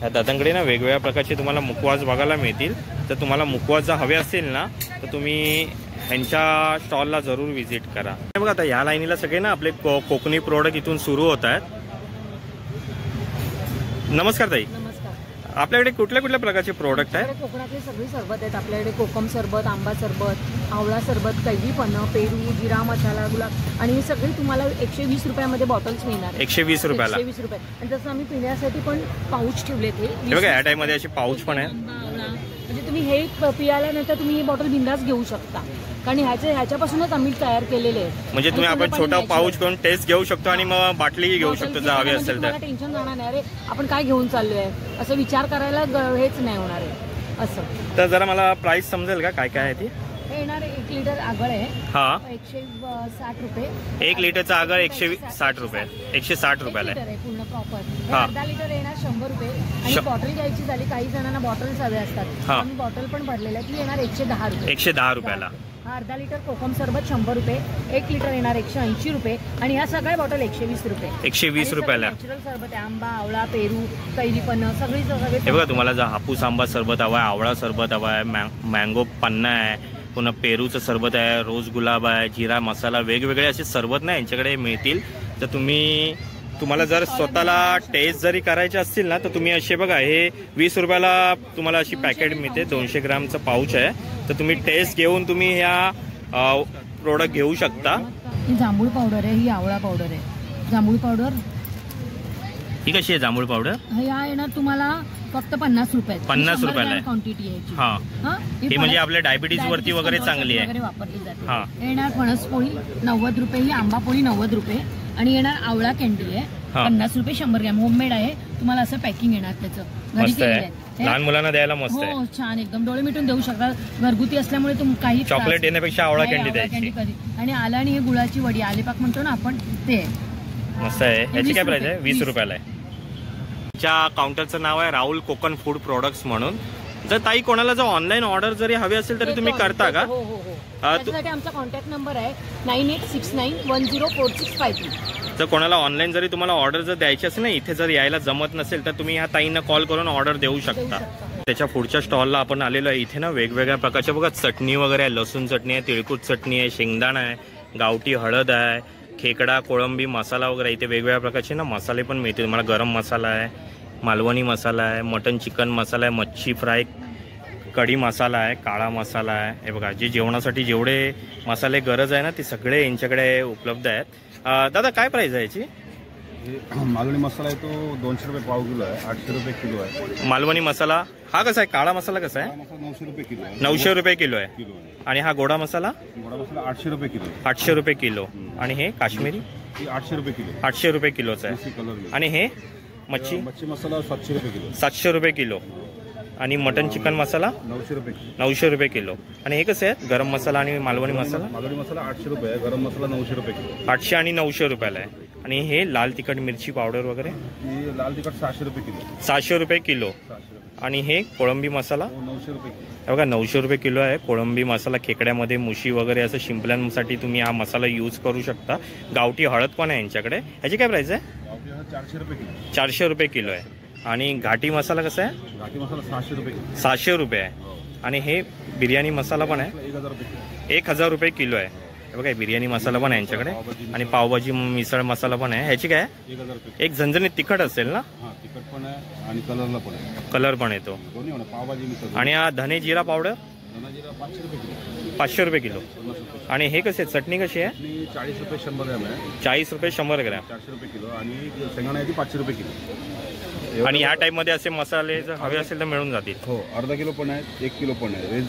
ह्या दादांकडे ना वेगवेगळ्या प्रकारचे तुम्हाला मुखवास बघायला मिळतील. तर तुम्हाला मुखवास जर हवे असतील ना तर तुम्ही ह्यांच्या स्टॉलला जरूर व्हिजिट करा. हे बघा आता या लाईनीला सगळे ना आपले कोकणी प्रोडक्ट इथून सुरू होत आहेत. नमस्कार ताई, नमस्कार. आपल्याकडे कुठल्या कुठल्या प्रकारचे प्रोडक्ट आहेत? आपल्याकडे कोकणातली सगळी सरबत आहेत. आपल्याकडे कोकम सरबत, आंबा सरबत, आवळा सरबत, कैरी पन्ह, पेरू, जिरा मसाला, गुलाब आणि हे सगळे तुम्हाला 120 रुपयामध्ये बॉटल्स मिळणार. 120 रुपयाला. 120 रुपये. आणि तसं आम्ही पिण्यासाठी पण पाऊच ठेवले ते. हे बघा या टाईपमध्ये असे पाऊच पण आहेत. म्हणजे तुम्ही हे पियाला नंतर तुम्ही ही बॉटल बिंदास घेऊ शकता. कारण ह्याच्यापासूनच आम्ही तयार केलेले आहेत. म्हणजे तुम्ही आपण छोटा पाऊच करून टेस्ट घेऊ शकतो आणि मग बाटलीही घेऊ शकतो जर हवी असेल तर. टेन्शन जाणार नाही, अरे आपण काय घेऊन चाललोय असं विचार करायला हेच नाही होणार आहे असं. तर जरा मला प्राइस समजेल का काय काय आहे ती? हे येणार 1 लिटर आगळ आहे. हा 160 रुपये. 1 लिटरचा आगळ 160 रुपये. 160 रुपयाला आहे. पूर्ण प्रॉपर. हा. अर्धा लिटर येणार 100 रुपये. आणि बॉटल घ्यायची झाली, काही जणांना बॉटल्स हवे असतात. आम्ही बॉटल पण भरलेल्या आहे. ती येणार 110 रुपये. 110 रुपयाला. हा अर्धा लिटर कोकम सरबत 100 रुपये. 1 लिटर येणार 180 रुपये. आणि ह्या सगळ्या बॉटल 120 रुपये. 120 रुपयाला. नॅचरल सरबत आहे. आंबा, आवळा, पेरू, कैरी पन्ह सगळी. हे बघा तुम्हाला जर हापूस आंबा सरबत हवा आहे, आवळा सरबत हवा आहे, मँगो पन्ना आहे, पुन्हा पेरूचं सरबत आहे, रोज गुलाब आहे, जिरा मसाला, वेगवेगळे असे सरबत ना यांच्याकडे मिळतील. तर तुम्हाला जर स्वतःला टेस्ट जरी करायचे असतील ना तर तुम्ही असे बघा हे 20 रुपयाला तुम्हाला अशी पॅकेट मिळते. 200 ग्रामचं पाऊच आहे. तर तुम्ही टेस्ट घेऊन तुम्ही ह्या प्रोडक्ट घेऊ शकता. ही जांभूळ पावडर आहे. ही आवळा पावडर आहे. जांभूळ पावडर ही कशी आहे जांभूळ पावडर? ह्या येणार तुम्हाला फक्त 50 रुपये. 50 रुपयाला आहे क्वांटिटी आहे. हा हे म्हणजे आपल्या डायबिटीज वरती वगैरे चांगली आहे. वापरली जाते. हा येणार फणस पोळी 90 रुपये. ही आंबा पोळी 90 रुपये. आणि येणार आवळा कॅन्डी आहे 50 रुपये 100 ग्रॅम. होममेड आहे. तुम्हाला असं पॅकिंग येणार त्याचं. घरी केलेलं आहे. लहान मुलांना द्यायला मस्त आहे. हो छान एकदम डोळे मिटून देऊ शकता. घरगुती असल्यामुळे तुम्ही काही चॉकलेट देण्यापेक्षा आवळा कॅन्डी द्यायची. आणि आला आणि हे गुळाची वडी आलेपाक म्हणतो ना आपण ते मस्त आहे. याची काय प्राइस आहे? 20 रुपयाला आहे. च्या काउंटरचं नाव आहे राहुल कोकण फूड प्रोडक्ट्स म्हणून. जर ताई कोणाला जर ऑनलाईन ऑर्डर जरी हवी असेल तरी तुम्ही करता का? हो हो हो. त्याच्यासाठी आमचा कॉन्टॅक्ट नंबर आहे 9869104653. जर कोणाला ऑनलाईन जरी तुम्हाला ऑर्डर जर द्यायची असेल ना, इथे जर यायला जमत नसेल तर तुम्ही ह्या ताईंना कॉल करून ऑर्डर देऊ शकता. त्याच्या पुढच्या स्टॉलला आपण आलेलो आहे. इथे ना वेगवेगळ्या प्रकारच्या बघा चटणी वगैरे आहे. लसूण चटणी आहे, तिळकुट चटणी आहे, शेंगदाणा आहे, गावठी हळद आहे, खेकडा कोळंबी मसाला वगैरे. इथे वेगवेगळ्या प्रकारचे ना मसाले पण मिळतील तुम्हाला. गरम मसाला आहे, मालवणी मसाला आहे, मटन चिकन मसाला आहे, मच्छी फ्राय, कढी मसाला आहे, काळा मसाला आहे. हे बघा जे जेवणासाठी जेवढे मसाले गरज आहे ना ते सगळे यांच्याकडे उपलब्ध आहेत. दादा काय प्राइस आहे याची? मालवणी मसाला आहे तो 200 रुपये पाव किलो आहे. 800 रुपये किलो आहे. मालवणी मसाला हा कसा आहे? काळा मसाला कसा आहे? 900 रुपये किलो आहे. 900 रुपये किलो आहे. आणि हा गोडा मसाला? गोडा मसाला 800 रुपये किलो. 800 रुपये किलो. आणि हे काश्मीरी? 800 रुपये किलो. 800 रुपये किलोचं आहे. आणि हे मच्छी? मच्छी मसाला 700 रुपये किलो. 700 रुपये किलो. आणि मटन चिकन मसाला 900 रुपये. 900 रुपये किलो. आणि हे कसं आहे गरम मसाला आणि मालवणी मसाला? मालवणी मसाला 800 रुपये आहे, गरम मसाला 900 रुपये किलो. 800 आणि 900 रुपयाला आहे. आणि हे लाल तिखट मिरची पावडर वगैरे ही लाल तिखट 600 रुपये किलो. 600 रुपये किलो. 600 रुपये. आणि हे कोळंबी मसाला 900 रुपये किलो. हे बघा 900 रुपये किलो आहे. कोळंबी मसाला खेकड्यामध्ये मुशी वगैरे असं शिंपल्यांसाठी तुम्ही हा मसाला यूज करू शकता. गावठी हळद पण आहे यांच्याकडे. ह्याची काय प्राइस आहे? 400 रुपये किलो. 400 रुपये किलो आहे. आणि घाटी मसाला कसा आहे? घाटी मसाला 600 रुपये किलो. 700 रुपये आहे. आणि हे बिर्याणी मसाला पण आहे 1000 रुपये किलो. 1000 रुपये किलो आहे. हे बघा बिर्याणी मसाला पण आहे यांच्याकडे. आणि पावभाजी मिसळ मसाला पण आहे. ह्याची काय? 1000 रुपये. एक झणझणीत तिखट असेल ना? हां, तिखट पण आहे आणि कलरला पण आहे. कलर पण येतो. दोन्ही होणार, पावभाजी मिसळ. आणि हा धने जिरा पावडर धना जिरा 500 रुपये किलो. 500 रुपये किलो. 50 रुपये. आणि हे कसे चटणी कशी आहे? आणि 40 रुपये 100 ग्रॅम आहे. 40 रुपये 100 ग्रॅम. 400 रुपये किलो. आणि शेंगदाण्याची 500 रुपये किलो. आणि या टाईपमध्ये असे मसाले जर हवे असेल तर मिळून जातील. हो, अर्धा किलो पण आहे, 1 किलो पण आहे.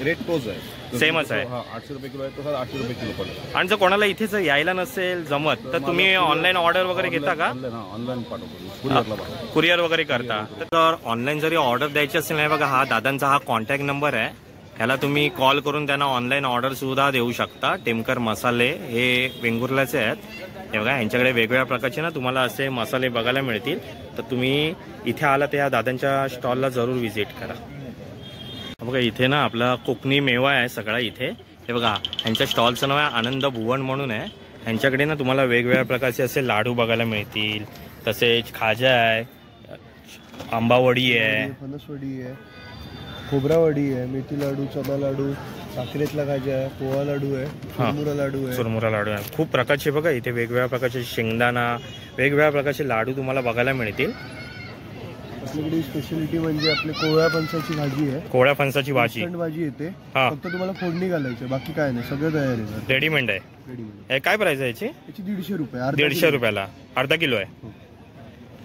रेट तोच आहे, सेमच आहे. हा 800 रुपये किलो आहे, तसा 800 रुपये किलो पण आहे. आणि जर कोणाला इथेच यायला नसेल जमत तर तुम्ही ऑनलाईन ऑर्डर वगैरे घेता का? ऑनलाईन पाठवतो, कुरिअर वगैरे करता. तर ऑनलाईन जरी ऑर्डर द्यायची असेल नाही बघा, हा दादांचा हा कॉन्टॅक्ट नंबर आहे. ह्याला तुम्ही कॉल करून त्यांना ऑनलाईन ऑर्डर सुद्धा देऊ शकता. टेमकर मसाले हे वेंगुर्ल्याचे आहेत. हे बघा यांच्याकडे वेगवेगळ्या प्रकारचे ना तुम्हाला असे मसाले बघायला मिळतील. तर तुम्ही इथे आला तर या दादांच्या स्टॉलला जरूर व्हिजिट करा. बघा इथे ना आपला कोकणी मेवा आहे सगळा इथे. हे बघा यांच्या स्टॉलचं नाव आहे आनंद भुवन म्हणून आहे. यांच्याकडे ना तुम्हाला वेगवेगळ्या प्रकारचे असे लाडू बघायला मिळतील. तसेच खाजा आहे, आंबावडी आहे, फणसवडी आहे, खोबरावडी आहे, मेथी लाडू, चना लाडू, साखरेतला खाजा आहे, पोहा लाडू आहे, चुरमुरा लाडू आहे. चुरमुरा लाडू आहे. खूप प्रकारचे बघा इथे वेगवेगळ्या प्रकारचे शेंगदाणा, वेगवेगळ्या प्रकारचे लाडू तुम्हाला बघायला मिळतील. आपल्याकडे स्पेशालिटी म्हणजे आपली कोवळ्या फणसाची भाजी आहे. कोवळ्या फणसाची भाजी इन्स्टंट भाजी येते. हा, फक्त तुम्हाला फोडणी घालायची, बाकी काय नाही, सगळं तयार आहे. रेडीमेड आहे. रेडीमेड. हे काय प्राइस आहे याची? याची 150 रुपये. 150 रुपयाला अर्धा किलो आहे.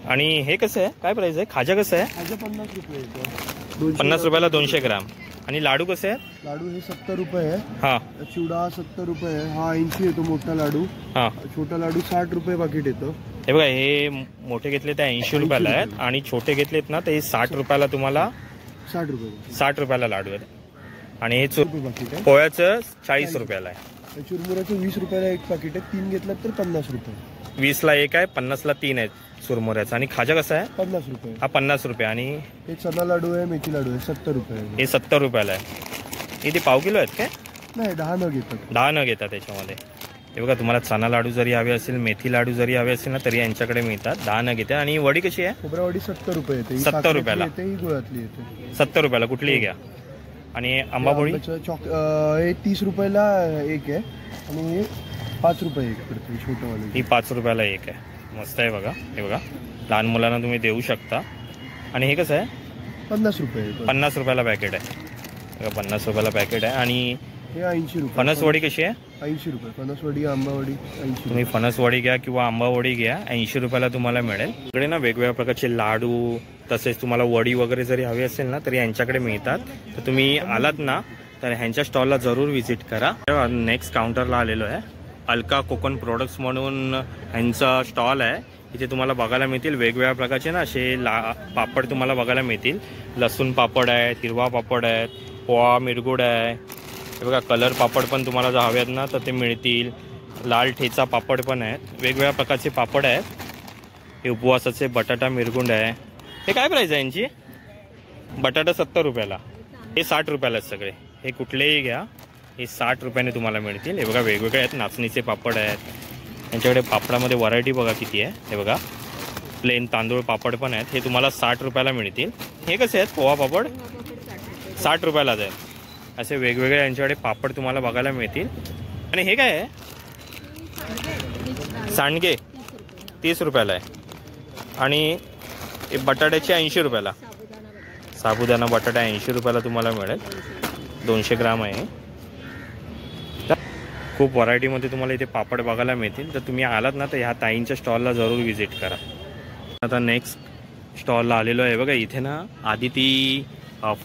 आणि हे कसं आहे, काय प्राइस आहे? खाजा कसं आहे? खाजा 50 रुपये येतो. 50 रुपयाला 200 ग्राम. आणि लाडू कसे आहेत? लाडू हे 70 रुपये आहे. हा, चिवडा 70 रुपये आहे. हा 80 येतो मोठा लाडू. हा, छोटा लाडू 60 रुपये पाकिट येतो. हे बघा हे मोठे घेतले ते 80 रुपयाला आहेत. आणि छोटे घेतलेत ना ते 60 रुपयाला तुम्हाला 60 रुपये 60 रुपयाला लाडू आहेत. आणि हे रुपये पाकिट आहे. पोळ्याचं 40 रुपयाला आहे. चुरमुऱ्याचं 20 रुपयाला एक पाकिट आहे. 3 घेतलात तर 50 रुपये. 20ला एक आहे, 50ला 3 आहे चुरमुऱ्याचा. आणि खाजा कसा आहे? 50 रुपये. हा 50 रुपये. आणि हे चना लाडू आहे, मेथी लाडू आहे, 70 रुपये. हे 70 रुपयाला आहे. इथे पाव किलो आहेत काय? नाही, 10 न घेतात. 10 न घेतात त्याच्यामध्ये. हे बघा तुम्हाला चना लाडू जरी हवे असेल, मेथी लाडू जरी हवे असेल ना तरी यांच्याकडे मिळतात. 10 न घेतात. आणि वडी कशी आहे? खोबरावडी 70 रुपये येते. ही 70 साखरेतली रुपयाला. येते, ही गुळातली येते. 70 रुपयाला कुठलीही घ्या. आणि आंबापोळी हे 30 रुपयाला एक आहे. आणि हे 5 रुपये एक पडते छोटंवाले. ही 5 रुपयाला एक आहे. मस्त आहे बघा. हे बघा लहान मुलांना तुम्ही देऊ शकता. आणि हे कसं आहे? 50 रुपये. 50 रुपयाला पॅकेट आहे. बघा 50 रुपयाला पॅकेट आहे. आणि हे 80 रुपये. फणसवडी कशी आहे? 80 रुपये. फणसवडी, आंबावडी 80. तुम्ही फणसवडी घ्या किंवा आंबावडी घ्या, 80 रुपयाला तुम्हाला मिळेल. इकडे ना वेगवेगळ्या प्रकारचे लाडू, तसेच तुम्हाला वडी वगैरे जरी हवी असेल ना तरी यांच्याकडे मिळतात. तर तुम्ही आलात ना तर ह्यांच्या स्टॉलला जरूर व्हिजिट करा. नेक्स्ट काउंटरला आलेलो आहे. अलका कोकण प्रोडक्ट्स म्हणून ह्यांचा स्टॉल आहे. इथे तुम्हाला बघायला मिळतील वेगवेगळ्या प्रकारचे ना असे पापड तुम्हाला बघायला मिळतील. लसूण पापड आहे, हिरवा पापड आहेत, पोहा मिरगुड आहे. हे बघा कलर पापड पण तुम्हाला जर हवे आहेत ना तर ते मिळतील. लाल ठेचा पापड पण आहेत. वेगवेगळ्या प्रकारचे पापड आहेत. हे उपवासाचे बटाटा मिरगुंड आहे. हे काय प्राईस आहे यांची? बटाटा 70 रुपयाला. हे 60 रुपयाला आहेत सगळे. हे कुठलेही घ्या, हे 60 रुपयाने तुम्हाला मिळतील. हे बघा वेगवेगळे आहेत. नाचणीचे पापड आहेत. यांच्याकडे पापडामध्ये व्हरायटी बघा किती आहे. हे बघा प्लेन तांदूळ पापड पण आहेत. हे तुम्हाला 60 रुपयाला मिळतील. हे कसे आहेत? पोहा पापड 60 रुपयालाच आहेत. असे वेगवेगळे यांच्याकडे पापड तुम्हाला बघायला मिळतील. आणि हे काय आहे? सांडगे 30 रुपयाला आहे. आणि हे बटाट्याचे 80 रुपयाला. साबुदाणा बटाटा 80 रुपयाला तुम्हाला मिळेल. 200 ग्राम आहे. खूप व्हरायटीमध्ये तुम्हाला इथे पापड बघायला मिळतील. तर तुम्ही आलात ना तर ह्या ताईंच्या स्टॉलला जरूर व्हिजिट करा. आता नेक्स्ट स्टॉलला आलेलो आहे. बघा इथे ना आदिती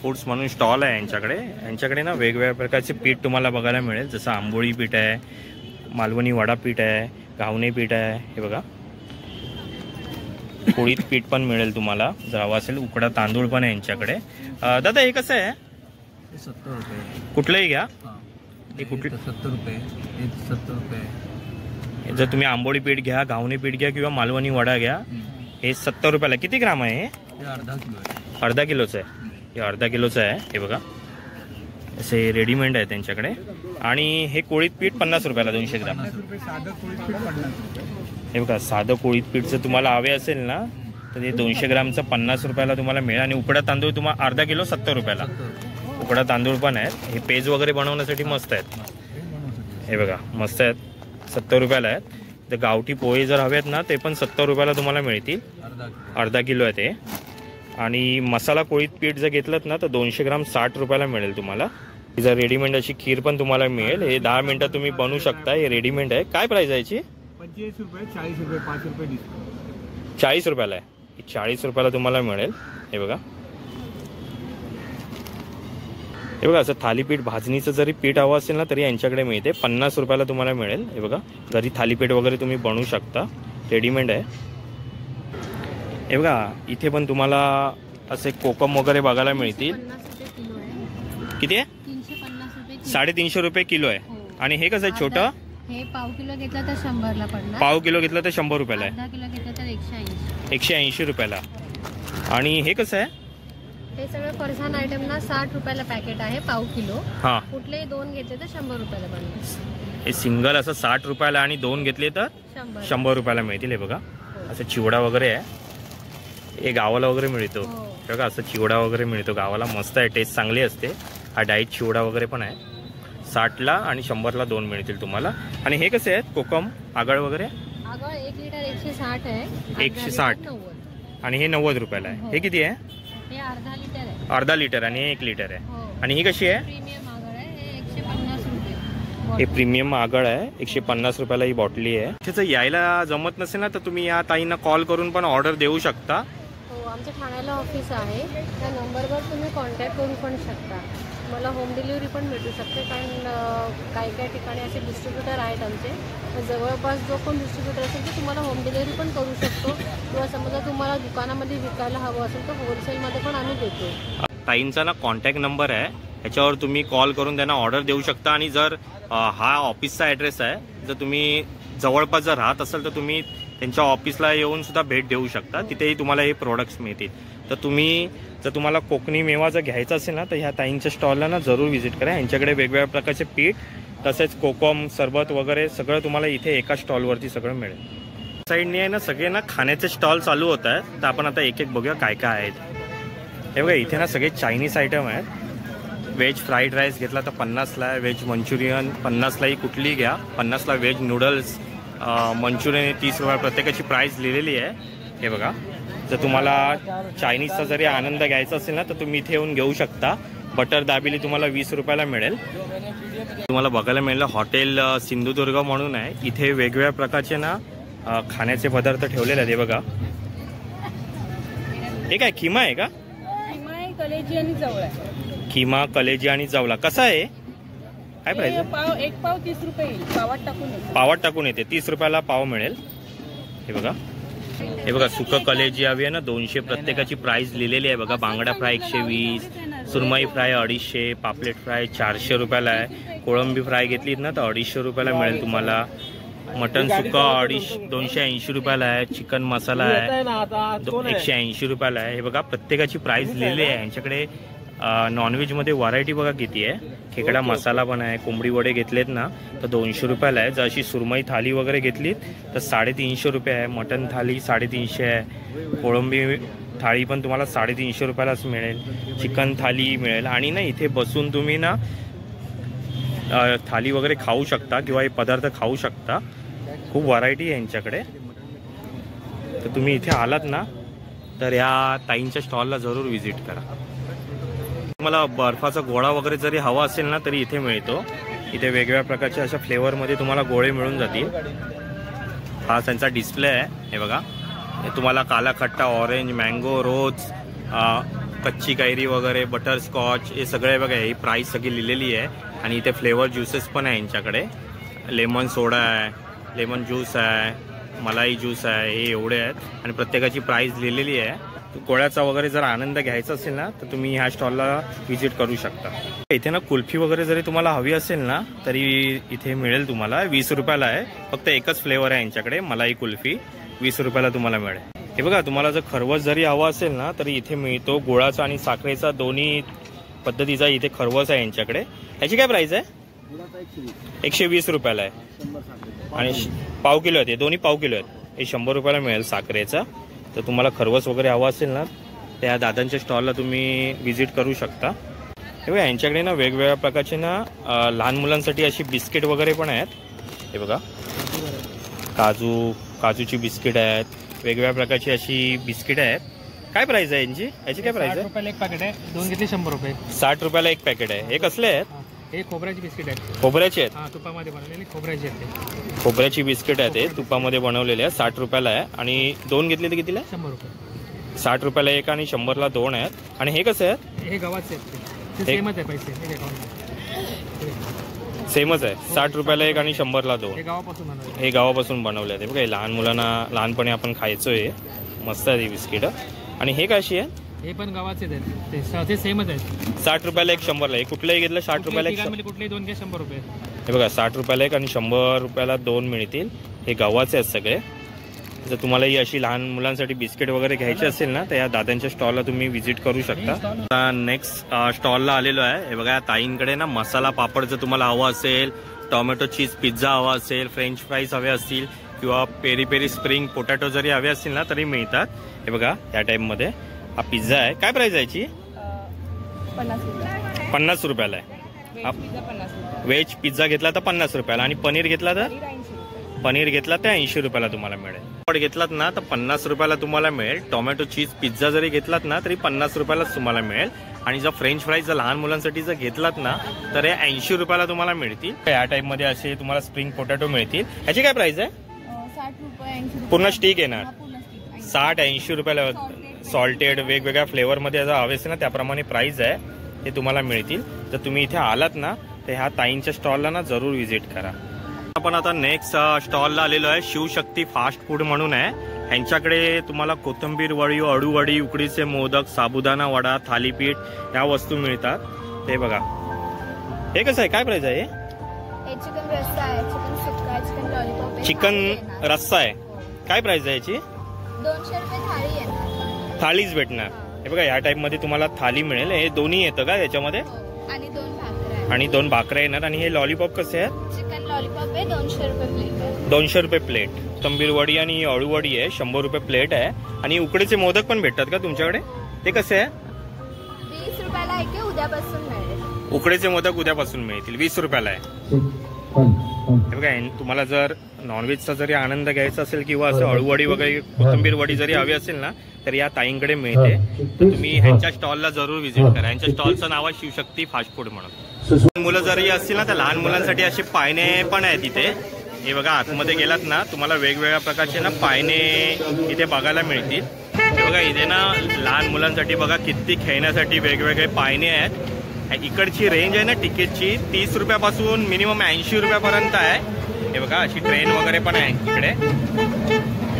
फूड्स म्हणून स्टॉल आहे यांच्याकडे ना वेगवेगळ्या प्रकारचे पीठ तुम्हाला बघायला मिळेल. जसं आंबोळी पीठ आहे, मालवणी वडा पीठ आहे, घावणे पीठ आहे. हे बघा कोळीत पीठ पण मिळेल तुम्हाला जर हवा असेल. उकडा तांदूळ पण आहे यांच्याकडे. दादा हे कसं आहे? 70 रुपये. कुठलंही घ्या. हे कुठलं 70 रुपये, हे 70 रुपये. जर तुम्ही आंबोळी पीठ घ्या, घावणी पीठ घ्या किंवा मालवणी वडा घ्या, हे 70 रुपयाला. किती ग्राम आहे हे? हे अर्धा किलो आहे. अर्धा किलोचं आहे. हे अर्धा किलोचं आहे. हे बघा असे रेडीमेड आहे त्यांच्याकडे. आणि हे कोळीत पीठ 50 रुपयाला 200 ग्राम. हे बघा साधं कोळीत पीठ जर तुम्हाला हवे असेल ना तर हे 200 ग्रामचं 50 रुपयाला तुम्हाला मिळेल. आणि उकडा तांदूळ तुम्हाला अर्धा किलो 70 रुपयाला. उकडा तांदूळ पण आहेत. हे पेज वगैरे बनवण्यासाठी मस्त आहेत. हे बघा मस्त आहेत, 70 रुपयाला आहेत. तर गावठी पोहे जर हवेत ना ते पण 70 रुपयाला तुम्हाला मिळतील. अर्धा किलो आहे ते. आणि मसाला कोळीत पीठ जर घेतलं ना तर 200 ग्राम 60 रुपयाला मिळेल तुम्हाला. जर रेडीमेड अशी खीर पण तुम्हाला मिळेल. हे 10 मिनिटात तुम्ही बनवू शकता. हे रेडीमेड आहे. काय प्राइस आहे याची? 25 रुपये, 40 रुपये, 5 रुपये डिस्काउंट. 40 रुपयाला आहे. 40 रुपयाला तुम्हाला मिळेल. हे बघा, हे बघा असं थालीपीठ भाजणीचं जरी पीठ हवं असेल ना तरी यांच्याकडे मिळते. 50 रुपयाला तुम्हाला मिळेल. हे बघा घरी थालीपीठ वगैरे तुम्ही बनवू शकता. रेडीमेड आहे. हे बघा इथे पण तुम्हाला असे कोकम वगैरे बघायला मिळतील. किती आहे? 350 रुपये किलो आहे. आणि हे कसं आहे छोटं? हे पाव किलो घेतलं तर 100ला पडणार. पाव किलो घेतलं तर 100 रुपयाला आहे. अर्धा किलो घेतलं तर 180. 180 रुपयाला. आणि हे कसं आहे? हे सगळे फरसाण आयटम ना 60 रुपयाला पॅकेट आहे पाव किलो. हां, कुठलेही 2 घेतले तर 100 रुपयाला पडणार. हे सिंगल असं 60 रुपयाला आणि 2 घेतले तर 100 रुपयाला मिळतील. हे बघा असं चिवडा वगैरे आहे. हे गावाला वगैरे मिळतो. बघा असं चिवडा वगैरे मिळतो गावाला. मस्त आहे, टेस्ट चांगली असते. हा डाईट चिवडा वगैरे पण आहे. 60ला आणि 100ला 2 मिळतील तुम्हाला. आणि हे कसे आहेत कोकम आगळ वगैरे? आगळ 1 लिटर 160 आहे. 160. आणि हे 90 रुपयाला आहे. हे किती आहे? हे अर्धा लिटर आहे. अर्धा लिटर आणि हे 1 लिटर आहे. आणि ही कशी आहे? प्रीमियम आगळ आहे. हे 150 रुपये. हे प्रीमियम आगळ आहे. 150 रुपयाला ही बॉटली आहे. त्याचं यायला जमत नसेल ना तर तुम्ही या ताईंना कॉल करून पण ऑर्डर देऊ शकता. आमच्या ठाण्याला ऑफिस आहे. त्या नंबरवर तुम्ही कॉन्टॅक्ट करू पण शकता. मला होम डिलिव्हरी पण भेटू शकते. कारण काही ठिकाणी असे डिस्ट्रीब्युटर आहेत आमचे. जवळपास जो कोण डिस्ट्रीब्युटर असेल तर तुम्हाला होम डिलिव्हरी पण करू शकतो. किंवा समजा तुम्हाला दुकानामध्ये विकायला हवं असेल तर होलसेलमध्ये पण आम्ही देतो. ताईंचा ना कॉन्टॅक्ट नंबर आहे, याच्यावर तुम्ही कॉल करून त्यांना ऑर्डर देऊ शकता. आणि जर हा ऑफिसचा ॲड्रेस आहे, जर तुम्ही जवळपास जर राहत असाल तर तुम्ही त्यांच्या ऑफिसला येऊन सुद्धा भेट देऊ शकता. तिथेही तुम्हाला हे प्रोडक्ट्स मिळतील. तर तुम्ही जर तुम्हाला कोकणी मेवा जर घ्यायचा असेल ना तर ह्या ताईंच्या स्टॉलला ना जरूर व्हिजिट करा. यांच्याकडे वेगवेगळ्या प्रकारचे पीठ तसेच कोकम सरबत वगैरे सगळं तुम्हाला इथे एका स्टॉलवरती सगळं मिळेल. साईडने आहे ना सगळे ना खाण्याचे स्टॉल चालू होत आहेत. तर आपण आता एक एक बघूया काय काय आहेत. हे बघा इथे ना सगळे चायनीज आयटम आहेत. व्हेज फ्राईड राईस घेतला तर 50ला आहे. व्हेज मंचुरियन 50लाही कुठलीही घ्या. 50ला व्हेज नूडल्स, मंचुरियन 30 रुपये प्रत्येकाची प्राईस लिहिलेली आहे. हे बघा जर तुम्हाला चायनीजचा जरी आनंद घ्यायचा असेल ना तर तुम्ही इथे येऊन घेऊ शकता. बटर दाबेली तुम्हाला 20 रुपयाला मिळेल. तुम्हाला बघायला मिळेल हॉटेल सिंधुदुर्ग म्हणून आहे. इथे वेगवेगळ्या प्रकारचे ना खाण्याचे पदार्थ ठेवलेले आहेत. हे बघा हे काय खिमा आहे का? कलेजी आणि जवळा. खिमा, कलेजी आणि जवला कसा आहे? काय प्राइस? एक पाव 30 रुपये येईल. पावात टाकून येते. 30 रुपयाला पाव मिळेल. हे बघा, हे बघा सुकं कलेजी हवी आहे ना 200 प्रत्येकाची प्राइस लिहिलेली आहे. बघा बांगडा फ्राय 120, सुरमई फ्राय 250, पापलेट फ्राय 400 रुपयाला आहे. कोळंबी फ्राय घेतलीत ना तर 250 रुपयाला मिळेल तुम्हाला. मटन सुका 280 रुपयाला आहे. चिकन मसाला आहे 180 रुपयाला आहे. हे बघा प्रत्येकाची प्राइस लिहिलेली आहे. यांच्याकडे नॉनव्हेजमध्ये व्हरायटी बघा किती आहे. खेकडा मसाला पण आहे. कोंबडी वडे घेतलेत ना तर 200 रुपयाला आहे. जर अशी सुरमई थाली वगैरे घेतलीत तर 350 रुपये आहे. मटन थाली 350 आहे. कोळंबी थाळी पण तुम्हाला 350 रुपयालाच मिळेल. चिकन थाली मिळेल. आणि ना इथे बसून तुम्ही ना थाली वगैरे खाऊ शकता किंवा हे पदार्थ खाऊ शकता. खूप व्हरायटी आहे यांच्याकडे. तर तुम्ही इथे आलात ना तर या ताईंच्या स्टॉलला जरूर व्हिजिट करा. तुम्हाला बर्फाचा गोळा वगैरे जरी हवा असेल ना तरी इथे मिळतो. इथे वेगवेगळ्या प्रकारच्या अशा फ्लेवरमध्ये तुम्हाला गोळे मिळून जातील. हा त्यांचा डिस्प्ले आहे. हे बघा हे तुम्हाला काला खट्टा, ऑरेंज, मँगो, रोज, कच्ची कैरी वगैरे, बटरस्कॉच हे सगळे बघा. ही प्राईस सगळी लिहिलेली आहे. आणि इथे फ्लेवर ज्युसेस पण आहे यांच्याकडे. लेमन सोडा आहे, लेमन ज्यूस आहे, मलाई ज्यूस आहे, हे एवढे आहेत आणि प्रत्येकाची प्राइस लिहिलेली आहे. गोळ्याचा वगैरे जर आनंद घ्यायचा असेल ना तर तुम्ही ह्या स्टॉलला व्हिजिट करू शकता. इथे ना कुल्फी वगैरे जरी तुम्हाला हवी असेल ना तरी इथे मिळेल तुम्हाला. 20 रुपयाला आहे. फक्त एकच फ्लेवर आहे यांच्याकडे, मलाई कुल्फी. 20 रुपयाला तुम्हाला मिळेल. हे बघा, तुम्हाला जर खरवस जरी हवा असेल ना तरी इथे मिळतो. गुळाचा आणि साखरेचा दोन्ही पद्धतीचा इथे खरवस आहे यांच्याकडे. याची काय प्राइस आहे? 120 रुपयाला आहे. आणि पाव किलो आहेत, दोन्ही पाव किलो आहेत. हे 100 रुपयाला मिळेल साखरेचा. तर तुम्हाला खरवस वगैरे हवा असेल ना त्या दादांच्या स्टॉलला तुम्ही व्हिजिट करू शकता. हे बघा, यांच्याकडे ना वेगवेगळ्या प्रकारचे ना लहान मुलांसाठी अशी बिस्किट वगैरे पण आहेत. हे बघा, काजूची बिस्किट आहेत, वेगवेगळ्या प्रकारची अशी बिस्किट आहेत. काय प्राइस आहे यांची? याची काय प्राइस आहे? 60 रुपयाला एक पॅकेट आहे, 2 घेतले 100 रुपये. 60 रुपयाला एक पॅकेट आहे. हे कसले आहेत? हे खोबऱ्याची बिस्किट आहेत. खोबऱ्याचे आहेत? हां, तुपामध्ये बनवलेली खोबऱ्याची आहेत. खोबऱ्याची बिस्किट आहे ते, तुपामध्ये बनवलेले आहे. 60 रुपयाला आहे. आणि 2 घेतले तर कितीला? 100 रुपये. 60 रुपयाला एक आणि 100ला 2 आहेत. आणि हे कसं आहेत? हे गव्हाचे आहेत. ते सेमच आहे पैसे. सेमच आहे. 60 रुपयाला एक आणि 100ला 2. हे गावापासून बनवले. हे गावापासून बनवले आहेत. बघा, हे लहान मुलांना लहानपणी आपण खायचोय. मस्त आहे ही बिस्किट. आणि हे कशी आहे? हे पण गव्हाचेच आहेत. ते सेमच आहेत. 60 रुपयाला एक 100ला. हे कुठलंही घेतलं 60 रुपयाला एक. कुठलेही 2 घे 100 रुपये. हे बघा, 60 रुपयाला एक आणि 100 रुपयाला 2 मिळतील. हे गव्हाचे आहेत सगळे. जर तुम्हाला ही अशी लहान मुलांसाठी बिस्किट वगैरे घ्यायची असेल ना तर या दादांच्या स्टॉलला तुम्ही व्हिजिट करू शकता. नेक्स्ट स्टॉलला आलेलो आहे. हे बघा, ताईंकडे ना मसाला पापड जर तुम्हाला हवा असेल, टोमॅटो चीज पिझ्झा हवा असेल, फ्रेंच फ्राईज हवे असतील किंवा पेरी पेरी स्प्रिंग पोटॅटो जरी हवे असतील ना तरी मिळतात. हे बघा, या टाईपमध्ये हा पिझ्झा आहे. काय प्राइस आहे याची? 50 रुपयाला आहे. व्हेज पिझ्झा घेतला तर 50 रुपयाला आणि पनीर घेतला तर 80 रुपयाला तुम्हाला मिळेल. पापड घेतलात ना तर 50 रुपयाला तुम्हाला मिळेल. टोमॅटो चीज पिझ्झा जरी घेतलात ना तरी 50 रुपयालाच तुम्हाला मिळेल. आणि जर फ्रेंच फ्राईज जर लहान मुलांसाठी जर घेतलात ना तर हे 80 रुपयाला तुम्हाला मिळतील. या टाईपमध्ये असे तुम्हाला स्प्रिंग पोटॅटो मिळतील. याची काय प्राइस आहे? 60 रुपये. पूर्ण स्टिक येणार. 60-80 रुपयाला. सॉल्टेड वेगवेगळ्या फ्लेवरमध्ये जर हवे असेल ना त्याप्रमाणे प्राइस आहे. हे तुम्हाला मिळतील. जर तुम्ही इथे आलात ना तर ह्या ताईंच्या स्टॉलला ना जरूर व्हिजिट करा. आपण आता नेक्स्ट स्टॉलला आलेलो आहे. शिवशक्ती फास्ट फूड म्हणून आहे. ह्यांच्याकडे तुम्हाला कोथिंबीर वडी, अळूवडी, उकडीचे मोदक, साबुदाणा वडा, थालीपीठ या वस्तू मिळतात. हे बघा, हे कसं आहे? काय प्राइस आहे? चिकन रस्सा आहे, चिकन सुक्का, चिकन लॉलीपॉप, चिकन रस्सा आहे. काय प्राइस आहे याची? 200 रुपये थाळी आहे. थाळीच भेटणार. हे बघा, या टाईपमध्ये तुम्हाला थाली मिळेल. हे दोन्ही येतं का याच्यामध्ये? आणि 2 भाकऱ्या. आणि 2 भाकऱ्या येणार. आणि हे लॉलीपॉप कसे आहेत? चिकन लॉलीपॉप आहे 200 रुपये प्लेट. 200 रुपये प्लेट. कोथिंबीर वडी आणि अळूवडी आहे 100 रुपये प्लेट आहे. आणि उकडीचे मोदक पण भेटतात का तुमच्याकडे? ते कसे आहे? 20 रुपयाला आहे. उद्यापासून मिळेल. उकडीचे मोदक उद्यापासून मिळतील. 20 रुपयाला आहे. हे बघा, तुम्हाला जर नॉनव्हेजचा जरी आनंद घ्यायचा असेल किंवा असं अळूवडी वगैरे कोथिंबीर वडी जरी हवी असेल ना तर या ताईंकडे मिळते. तर तुम्ही ह्यांच्या स्टॉलला जरूर व्हिजिट करा. यांच्या स्टॉलचं नाव आहे शिवशक्ती फास्ट फूड म्हणून. मुलं जरी असतील ना तर लहान मुलांसाठी असे पायने पण आहेत इथे. हे बघा, आतमध्ये गेलात ना तुम्हाला वेगवेगळ्या प्रकारचे ना पायने इथे बघायला मिळतील. हे बघा, इथे ना लहान मुलांसाठी बघा किती खेळण्यासाठी वेगवेगळे पायने आहेत. इकडची रेंज आहे ना तिकीटची 30 रुपयापासून मिनिमम 80 रुपयापर्यंत आहे. हे बघा, अशी ट्रेन वगैरे पण आहे इकडे.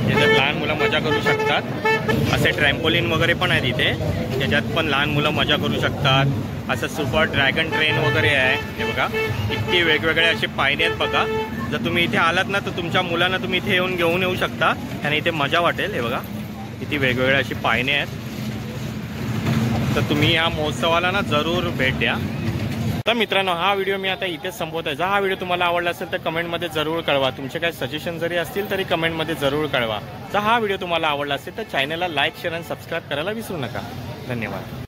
ज्याच्यात लहान मुलं मजा करू शकतात. असे ट्रॅम्पोलिन वगैरे पण आहेत इथे, त्याच्यात पण लहान मुलं मजा करू शकतात. असं सुपर ड्रॅगन ट्रेन वगैरे आहे. हे बघा, इतके वेगवेगळे असे पायने आहेत बघा. जर तुम्ही इथे आलात ना तर तुमच्या मुलांना तुम्ही इथे येऊन घेऊन येऊ शकता आणि इथे मजा वाटेल. हे बघा, किती वेगवेगळे अशी पायने आहेत. तर तुम्ही या महोत्सवाला ना जरूर भेट द्या. तर मित्रांनो, हा व्हिडिओ मी आता इथेच संपवत आहे. जर हा व्हिडिओ तुम्हाला आवडला असेल तर कमेंटमध्ये जरूर कळवा. तुमचे काही सजेशन जरी असतील तरी कमेंटमध्ये जरूर कळवा. जर हा व्हिडिओ तुम्हाला आवडला असेल तर चॅनलला लाईक, शेअर आणि सबस्क्राईब करायला विसरू नका. धन्यवाद.